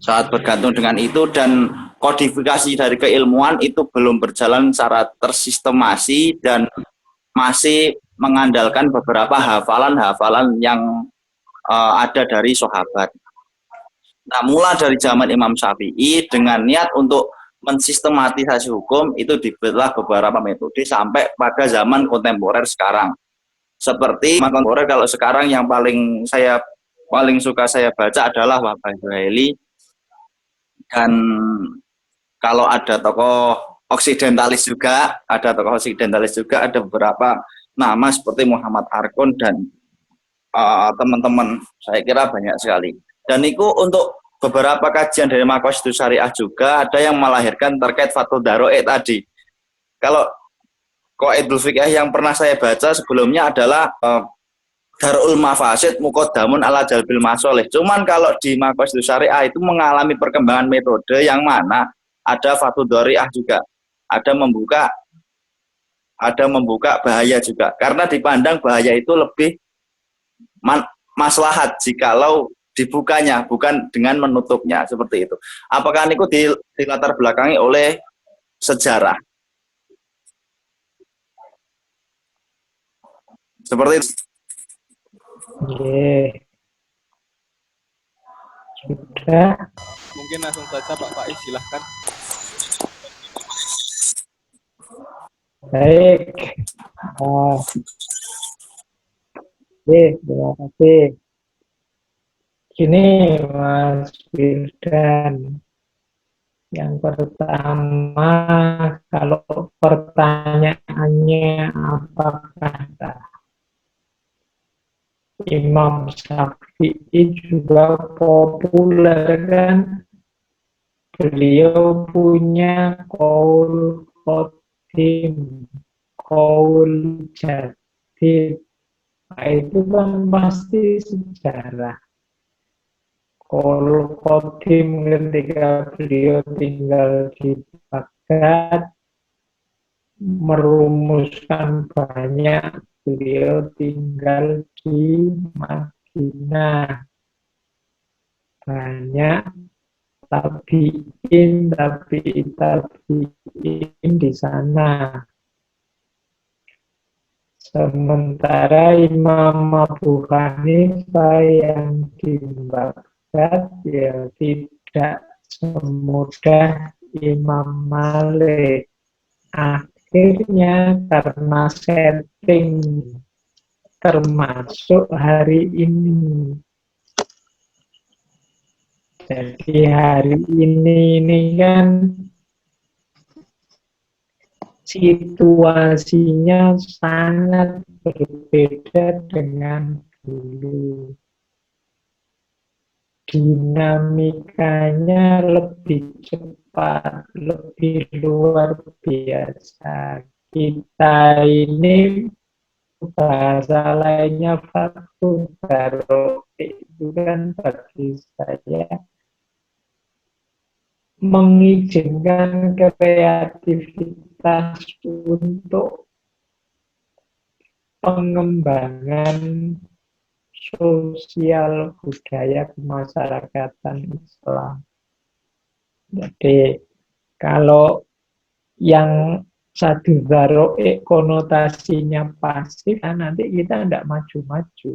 Saat bergantung dengan itu dan kodifikasi dari keilmuan itu belum berjalan secara tersistemasi dan masih mengandalkan beberapa hafalan-hafalan yang ada dari sahabat. Nah, mulai dari zaman Imam Syafi'i dengan niat untuk mensistematisasi hukum itu dibuatlah beberapa metode sampai pada zaman kontemporer sekarang. Seperti kontemporer kalau sekarang yang paling suka saya baca adalah Wahbah Zuhaili, dan kalau ada tokoh oksidentalis juga, ada beberapa nama seperti Muhammad Arkon dan teman-teman, saya kira banyak sekali. Dan itu untuk beberapa kajian dari Maqasidus Syariah juga ada yang melahirkan terkait Fathul Daroe tadi. Kalau Qaidul Fiqh yang pernah saya baca sebelumnya adalah Darul Mafasid Muqaddamun ala Jalbil Masoleh. Cuman kalau di Maqasidus Syariah itu mengalami perkembangan metode yang mana ada Fathul Daroe juga. Ada membuka bahaya juga. Karena dipandang bahaya itu lebih maslahat jikalau dibukanya, bukan dengan menutupnya, seperti itu. Apakah itu dilatar belakangi oleh sejarah? Seperti itu. Oke. Sudah. Mungkin langsung saja Pak Faiz, silahkan. Baik. Oke, terima kasih. Gini Mas Wildan, yang pertama kalau pertanyaannya apakah Imam Syafi'i juga populer kan? Beliau punya qaul qadim, qaul jadid. Nah, itu kan pasti sejarah. Qaul qadim ketika beliau tinggal di Baghdad, merumuskan banyak, beliau tinggal di Madinah, banyak tabi'in di sana. Sementara Imam Abu Hanifah yang di Baghdad ya tidak semudah Imam Malik. Akhirnya karena setting termasuk hari ini. Jadi hari ini kan situasinya sangat berbeda dengan dulu. Dinamikanya lebih cepat, lebih luar biasa. Kita ini bahasa lainnya Fathul Daroe itu kan bagi saya mengizinkan kreativitas untuk pengembangan sosial budaya kemasyarakatan Islam. Jadi kalau yang satu dharo'ik konotasinya pasif, nanti kita tidak maju-maju.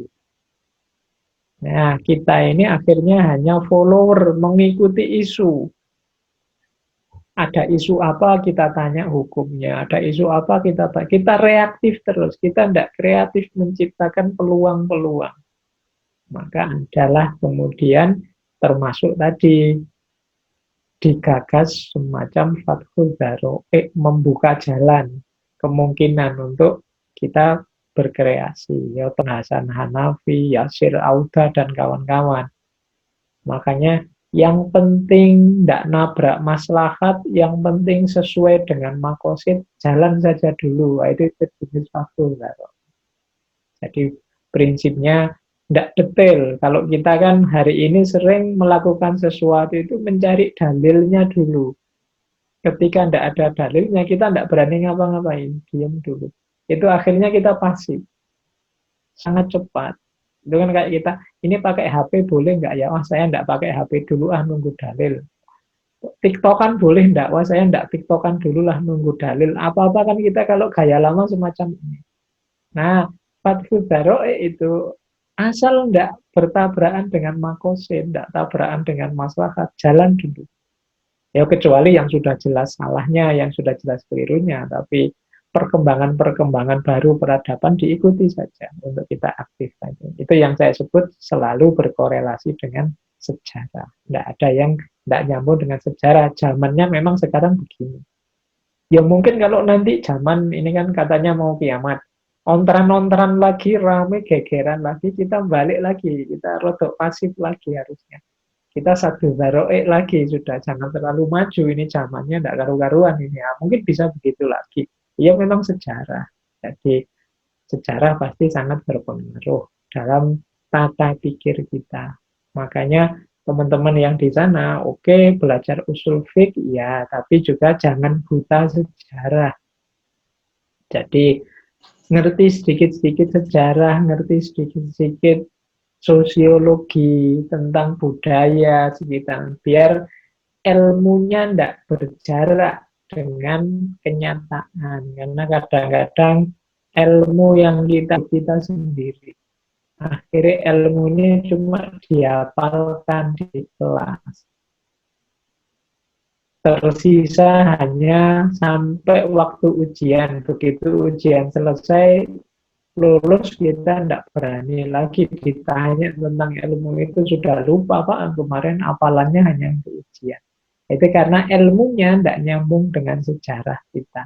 Nah, kita ini akhirnya hanya follower, mengikuti isu. Ada isu apa, kita tanya hukumnya. Ada isu apa, kita tanya. Kita reaktif terus. Kita tidak kreatif menciptakan peluang-peluang. Maka adalah kemudian termasuk tadi digagas semacam Fathul Dharo'ik, membuka jalan, kemungkinan untuk kita berkreasi. Ya, Hasan Hanafi, Yasir Auda, dan kawan-kawan. Makanya yang penting tidak nabrak maslahat, yang penting sesuai dengan makosid, jalan saja dulu. Itu jenis Fathul Dharo'ik. Jadi prinsipnya tidak detail. Kalau kita kan hari ini sering melakukan sesuatu itu mencari dalilnya dulu. Ketika tidak ada dalilnya, kita tidak berani ngapa-ngapain. Diam dulu. Itu akhirnya kita pasif. Sangat cepat. Itu kan kayak kita, ini pakai HP boleh nggak ya? Wah, saya tidak pakai HP dulu, nunggu dalil. TikTokan boleh nggak? Wah, saya tidak TikTokan dulu lah, nunggu dalil. Apa-apa kan kita kalau gaya lama semacam ini. Nah, Fathul Dharo'ik itu asal tidak bertabrakan dengan makosid, tidak tabrakan dengan maslahat, jalan dulu. Ya kecuali yang sudah jelas salahnya, yang sudah jelas kelirunya, tapi perkembangan-perkembangan baru peradaban diikuti saja untuk kita aktif saja. Itu yang saya sebut selalu berkorelasi dengan sejarah. Tidak ada yang tidak nyambung dengan sejarah. Zamannya memang sekarang begini. Ya mungkin kalau nanti zaman ini kan katanya mau kiamat, ontran-ontran lagi, rame, gegeran lagi, kita balik lagi, kita rodok pasif lagi harusnya. Kita satu dharo'ik lagi, sudah jangan terlalu maju, ini zamannya tidak karu-karuan ini. Ya, mungkin bisa begitu lagi. Ya memang sejarah. Jadi sejarah pasti sangat berpengaruh dalam tata pikir kita. Makanya teman-teman yang di sana, oke, belajar usul fiqh, ya, tapi juga jangan buta sejarah. Jadi ngerti sedikit-sedikit sejarah, ngerti sedikit-sedikit sosiologi tentang budaya sekitar, biar ilmunya tidak berjarak dengan kenyataan. Karena kadang-kadang ilmu yang kita sendiri, akhirnya ilmunya cuma dihafalkan di kelas. Tersisa hanya sampai waktu ujian. Begitu ujian selesai, lulus, kita tidak berani lagi ditanya tentang ilmu itu, sudah lupa Pak, kemarin hafalannya hanya untuk ujian. Itu karena ilmunya tidak nyambung dengan sejarah kita.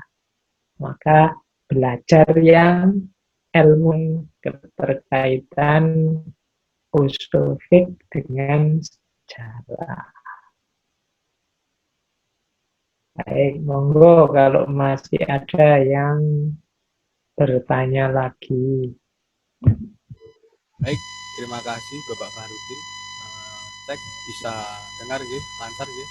Maka belajar yang ilmu keterkaitan usul fiqh dengan sejarah. Baik, monggo kalau masih ada yang bertanya lagi. Baik, terima kasih Bapak Fahrudin. Cek bisa dengar nggih, lancar nggih.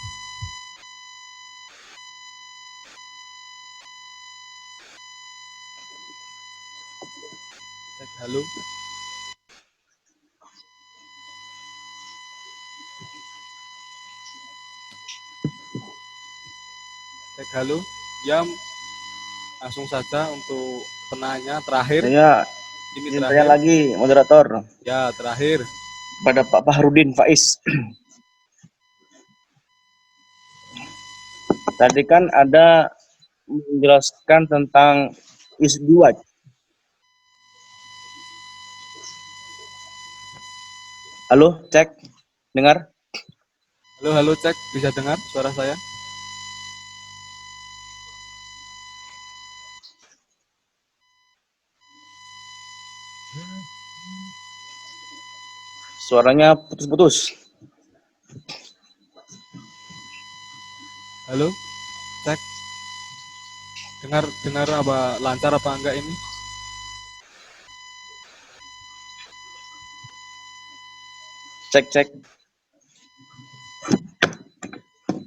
Cek halo. Cek halo. Ya, langsung saja untuk penanya terakhir. Saya Ini ingin terakhir. tanya lagi, moderator. Ya, terakhir. Pada Pak Fahrudin Faiz. Tadi kan ada menjelaskan tentang isdiwaj. Halo, cek. Dengar? Halo, cek. Bisa dengar suara saya? Suaranya putus-putus. Halo, cek. Dengar apa lancar apa enggak ini? Cek.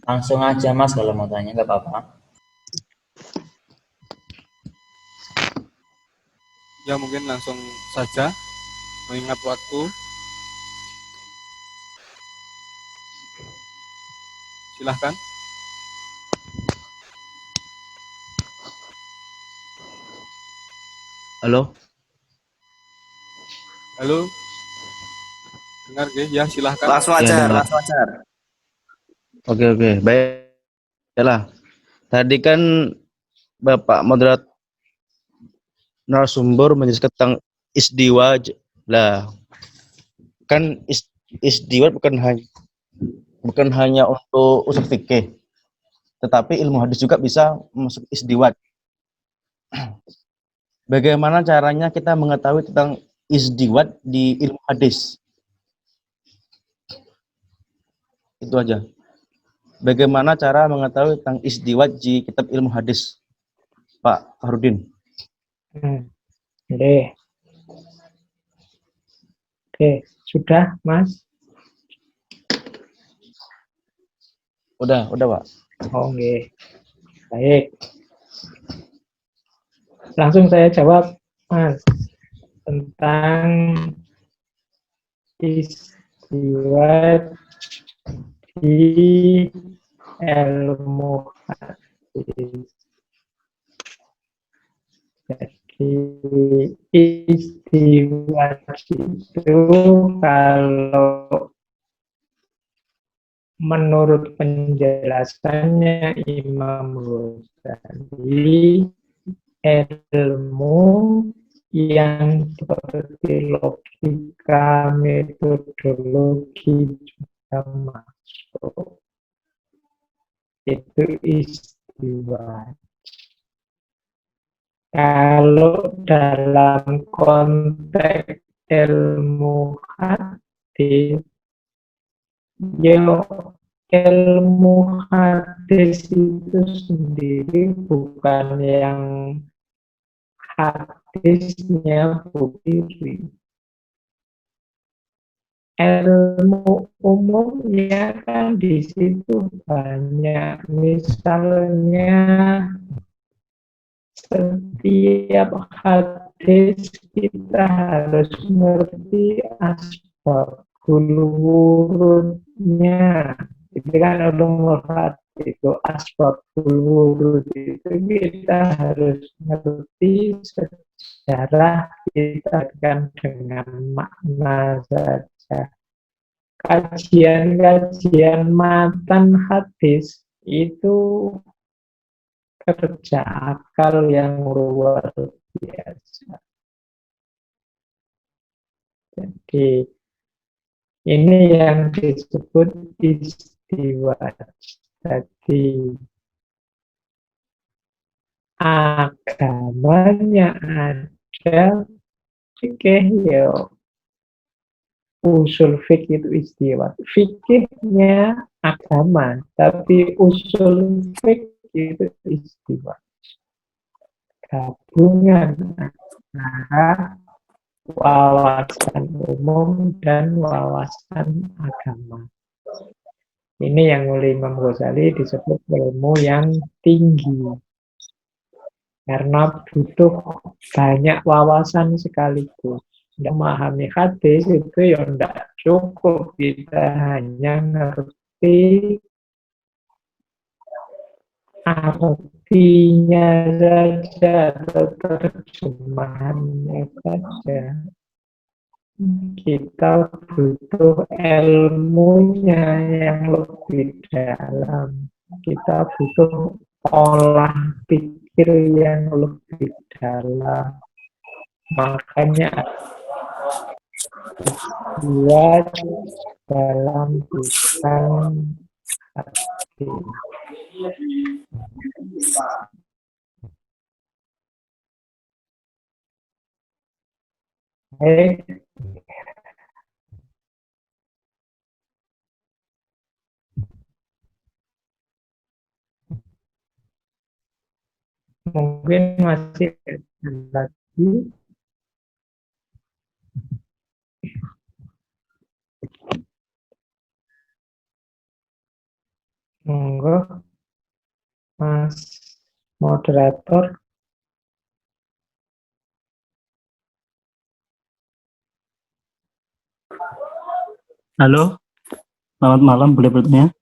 Langsung aja Mas kalau mau tanya, nggak apa-apa. Ya mungkin langsung saja mengingat waktu. Silahkan. Halo, Halo, dengar nggih? Ya silahkan. Langsung ya aja, dengar. langsung aja. Oke, baik. Yalah, tadi kan Bapak moderat narasumber menjelaskan tentang isdiwaj. Lah, kan isdiwaj bukan hanya untuk usul fikih, tetapi ilmu hadis juga bisa masuk isdiwaj. Bagaimana caranya kita mengetahui tentang isdiwaj di ilmu hadis? Itu aja. Bagaimana cara mengetahui tentang isdiwaj di kitab ilmu hadis, Pak Farudin? Oke, oke, sudah, Mas? Udah, Pak. Oke, baik. Langsung saya jawab, Mas, tentang istiwa di ilmu hadis. Jadi istiwa itu kalau menurut penjelasannya Imam Ghazali, ilmu yang seperti logika, metodologi juga masuk. Itu istiwa. Kalau dalam konteks ilmu hadis, ilmu hadis itu sendiri bukan yang hadisnya berdiri. Ilmu umumnya kan di situ banyak. Misalnya setiap hadis kita harus mengerti asbab wurudnya. Itu kan ulumul hadis itu asbab wurud itu kita harus mengerti sejarah, kita kan dengan makna saja. Kajian-kajian matan hadis itu kerja akal yang luar biasa. Jadi ini yang disebut istiwaj. Jadi agamanya ada, fikih ya usul fikih itu istiwaj. Fikihnya agama, tapi usul fikih itu istiwaj. Gabungan antara wawasan umum dan wawasan agama. Ini yang oleh Imam Ghazali disebut ilmu yang tinggi. Karena butuh banyak wawasan sekaligus. Memahami hadis itu ya tidak cukup, kita hanya ngerti artinya saja atau terjemahannya saja. Kita butuh ilmunya yang lebih dalam. Kita butuh olah pikir yang lebih dalam. Makanya dua dalam bidang hati. Baik. Mungkin masih ada lagi. Monggo, Mas moderator. Halo, selamat malam, boleh bertanya?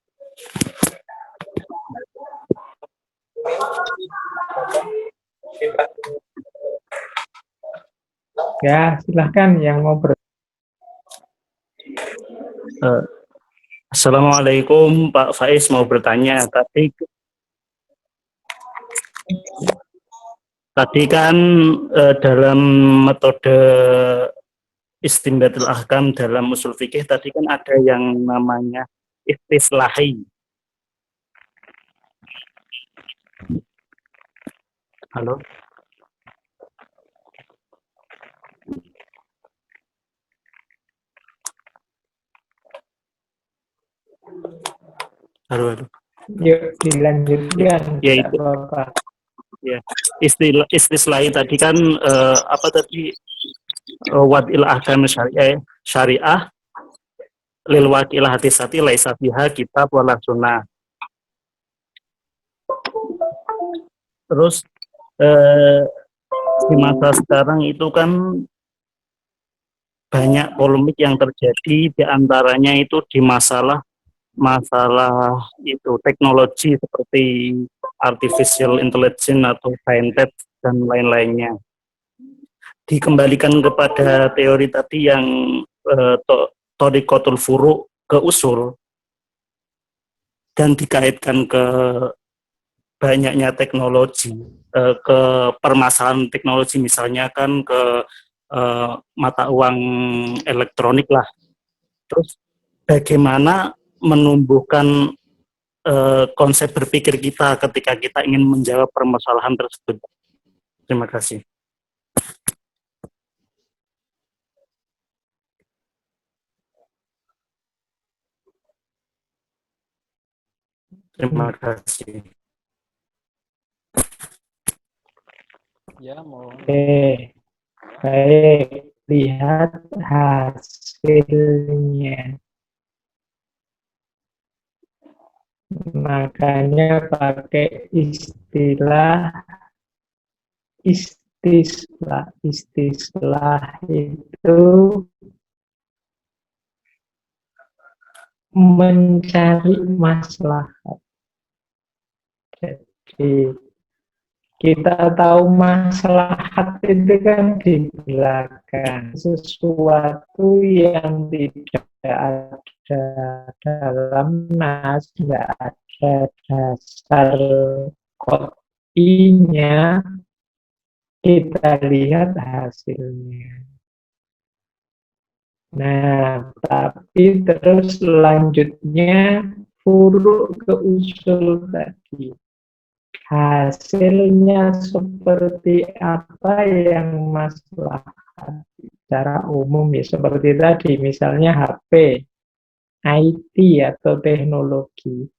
Ya, silahkan yang mau Assalamualaikum, Pak Faiz, mau bertanya. Tadi kan dalam metode istinbatul ahkam dalam usul fikih tadi kan ada yang namanya istislahi. Halo? Halo. Yuk dilanjutkan, Ya tidak itu. apa-apa. Ya, istislahi tadi kan apa tadi wadil ahkam syariah lil wakilah hatisati laisa biha kitab wala sunnah. Terus di masa sekarang itu kan banyak polemik yang terjadi, diantaranya itu di masalah itu teknologi seperti artificial intelligence atau saintek dan lain-lainnya. Dikembalikan kepada teori tadi yang thoriqatul furu' ke usul dan dikaitkan ke banyaknya teknologi, ke permasalahan teknologi, misalnya kan ke mata uang elektronik lah. Terus bagaimana menumbuhkan konsep berpikir kita ketika kita ingin menjawab permasalahan tersebut? Terima kasih. Terima kasih. Ya, mau. Oke, baik. Lihat hasilnya. Makanya pakai istilah istislah. Istislah itu mencari maslahat. Jadi kita tahu maslahat itu kan di belakang, sesuatu yang tidak ada dalam nas, tidak ada dasar qot'inya, kita lihat hasilnya. Nah, tapi terus lanjutnya furu' ke usul tadi. Hasilnya seperti apa yang maslahat secara umum ya, seperti tadi misalnya HP, IT atau teknologi.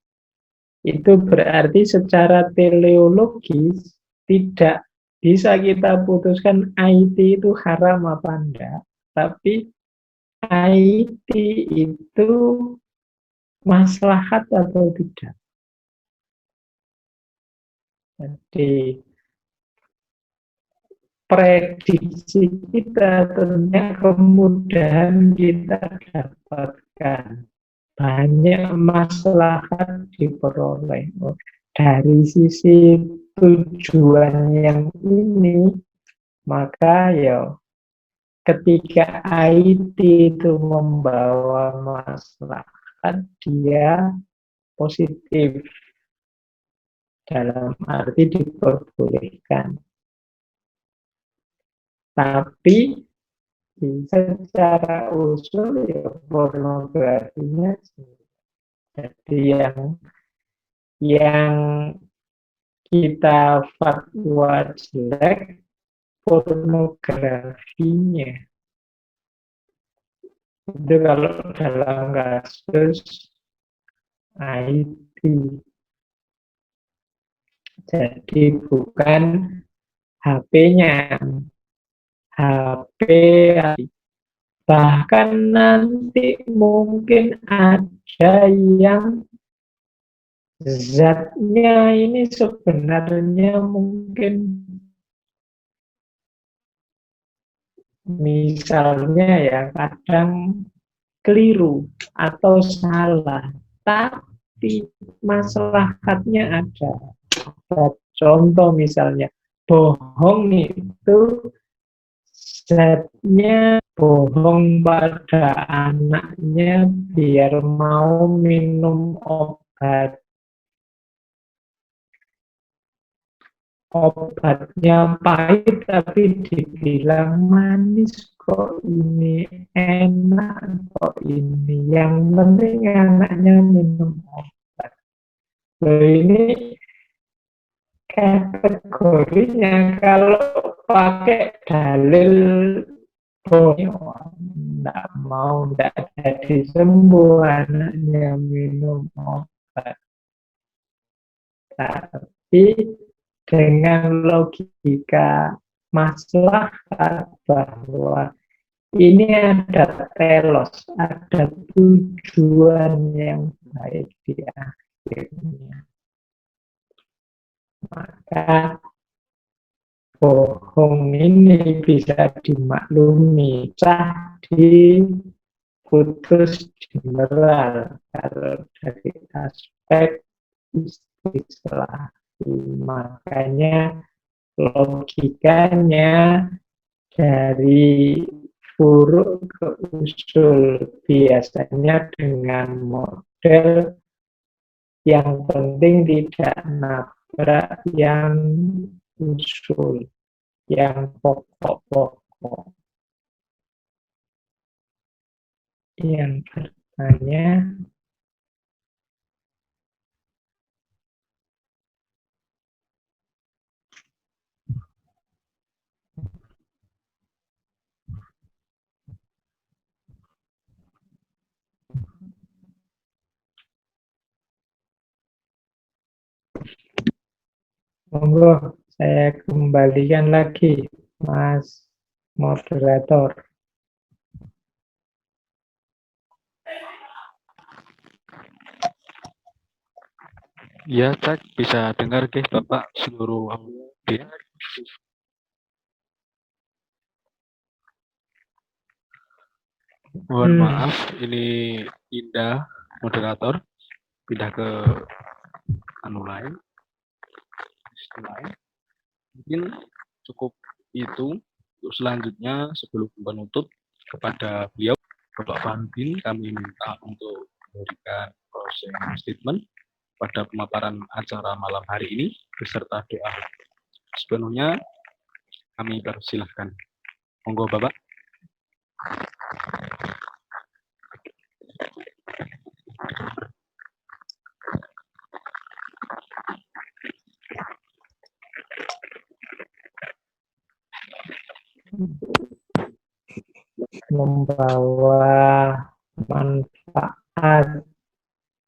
Itu berarti secara teleologis tidak bisa kita putuskan IT itu haram apa enggak, tapi IT itu maslahat atau tidak. Jadi prediksi kita tentunya kemudahan kita dapatkan. Banyak maslahat diperoleh. Dari sisi tujuan yang ini, maka ya ketika IT itu membawa maslahat, dia positif. Dalam arti diperbolehkan. Tapi secara usul ya pornografinya. Jadi yang kita fatwa jelek pornografinya. Itu kalau dalam kasus IT. Jadi bukan HP-nya, HP. Bahkan nanti mungkin ada yang zatnya ini sebenarnya mungkin misalnya ya kadang keliru atau salah, tapi maslahatnya ada. Contoh misalnya, bohong itu zatnya bohong pada anaknya biar mau minum obat. Obatnya pahit tapi dibilang manis kok ini, enak kok ini. Yang penting anaknya minum obat. Loh, ini kategorinya kalau pakai dalil enggak mau, enggak jadi sembuh anaknya minum obat. Tapi dengan logika maslahat bahwa ini ada telos, ada tujuan yang baik di akhirnya, maka bohong ini bisa dimaklumi, sah diputus general kalau dari aspek istilah. Makanya logikanya dari furuk ke usul biasanya dengan model yang penting tidak nabrak yang usul, yang pokok-pokok. Yang bertanya, monggo saya kembalikan lagi, Mas Moderator. Ya, cek bisa dengar ke Bapak seluruh audio. Mohon maaf, ini pindah moderator, pindah ke lain. Mungkin cukup itu. Untuk selanjutnya, sebelum menutup kepada beliau, Bapak Fahmi, kami minta untuk memberikan closing statement pada pemaparan acara malam hari ini beserta doa. Sepenuhnya kami persilahkan. Monggo Bapak. Membawa manfaat,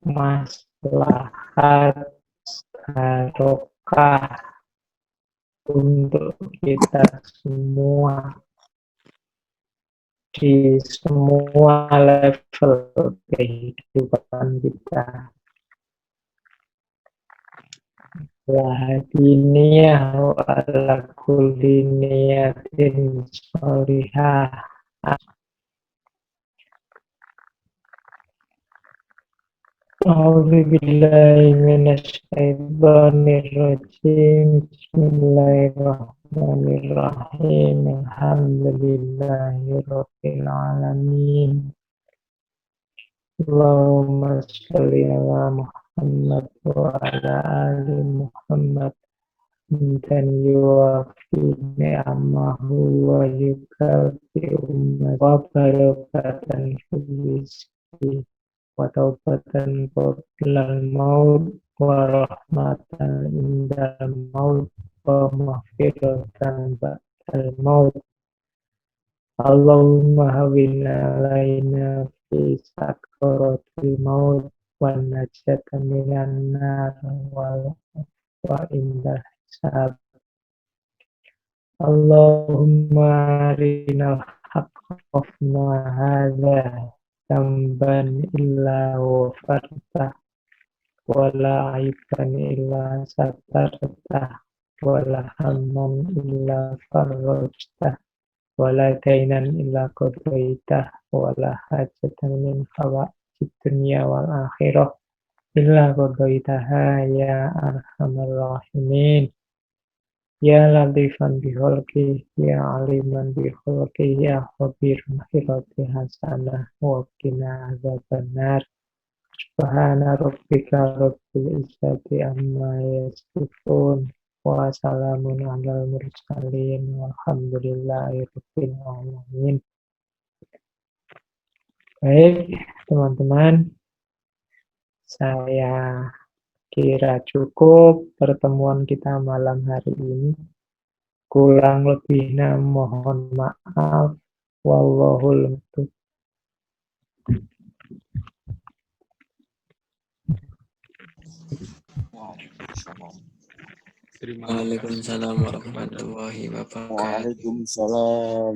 maslahat, barokah untuk kita semua di semua level kehidupan kita. Lahadiniyah wa ala kulli niyatin sholihah. A'udzu billahi minasy syaithanir rajim. Bismillahirrahmanirrahim. Alhamdulillahirabbil alamin. Allahumma shalli ala Muhammad wa ala ali Muhammad dan yuwafi ni'amahu wa yukafi ummat wa barakatan fil rizqi wa taubatan qoblal maut wa rahmatan indal maut wa maghfiratan ba'dal maut. Allahumma hawwin alaina fi sakaratil maut wa najatan minan nar wa indah hisab. Allahumma arinal haqqa wafna hadha tamban illa wafarta wala aiban illa satarta wala hamman illa farrojta wala dainan illa qadaitah wala hajatan min hawaijid dunya wal akhirah illa qadaitaha ya arhamar rahimin. Ya latifan bi khalqi ya aliman bi khalqi ya khabirun khilqi hasanah wa qina azabannar. Subhana rabbika rabbil izzati amma yasifun wa salamun alal mursalin walhamdulillahi rabbil alamin. Baik, teman-teman, saya kira cukup pertemuan kita malam hari ini. Kurang lebihnya mohon maaf. Wallahul muwaffiq. Terima kasih. Waalaikumsalam warahmatullahi wabarakatuh. Waalaikumsalam.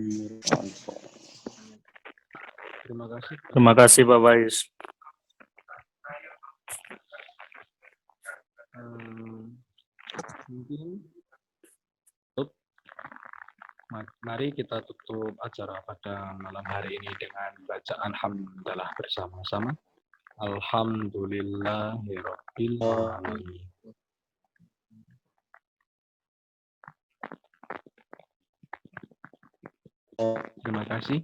Terima kasih. Terima kasih Pak Faiz. Mungkin mari kita tutup acara pada malam hari ini dengan bacaan hamdalah bersama-sama. Alhamdulillahirabbil alamin. Terima kasih.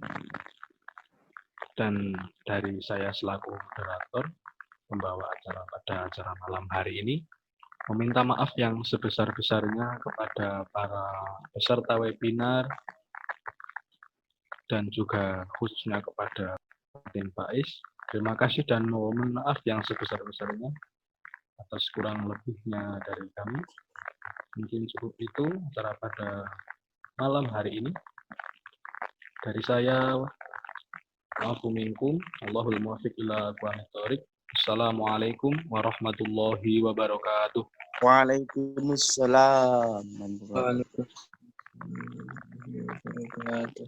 Dan dari saya selaku moderator pembawa acara pada acara malam hari ini, meminta maaf yang sebesar-besarnya kepada para peserta webinar dan juga khususnya kepada tim Faiz. Terima kasih dan mohon maaf yang sebesar-besarnya atas kurang lebihnya dari kami. Mungkin cukup itu acara pada malam hari ini. Dari saya, maafu minkum, Allahul muwaffiq ila aqwamit thoriq. Assalamualaikum warahmatullahi wabarakatuh. Waalaikumsalam. Waalaikumsalam warahmatullahi wabarakatuh.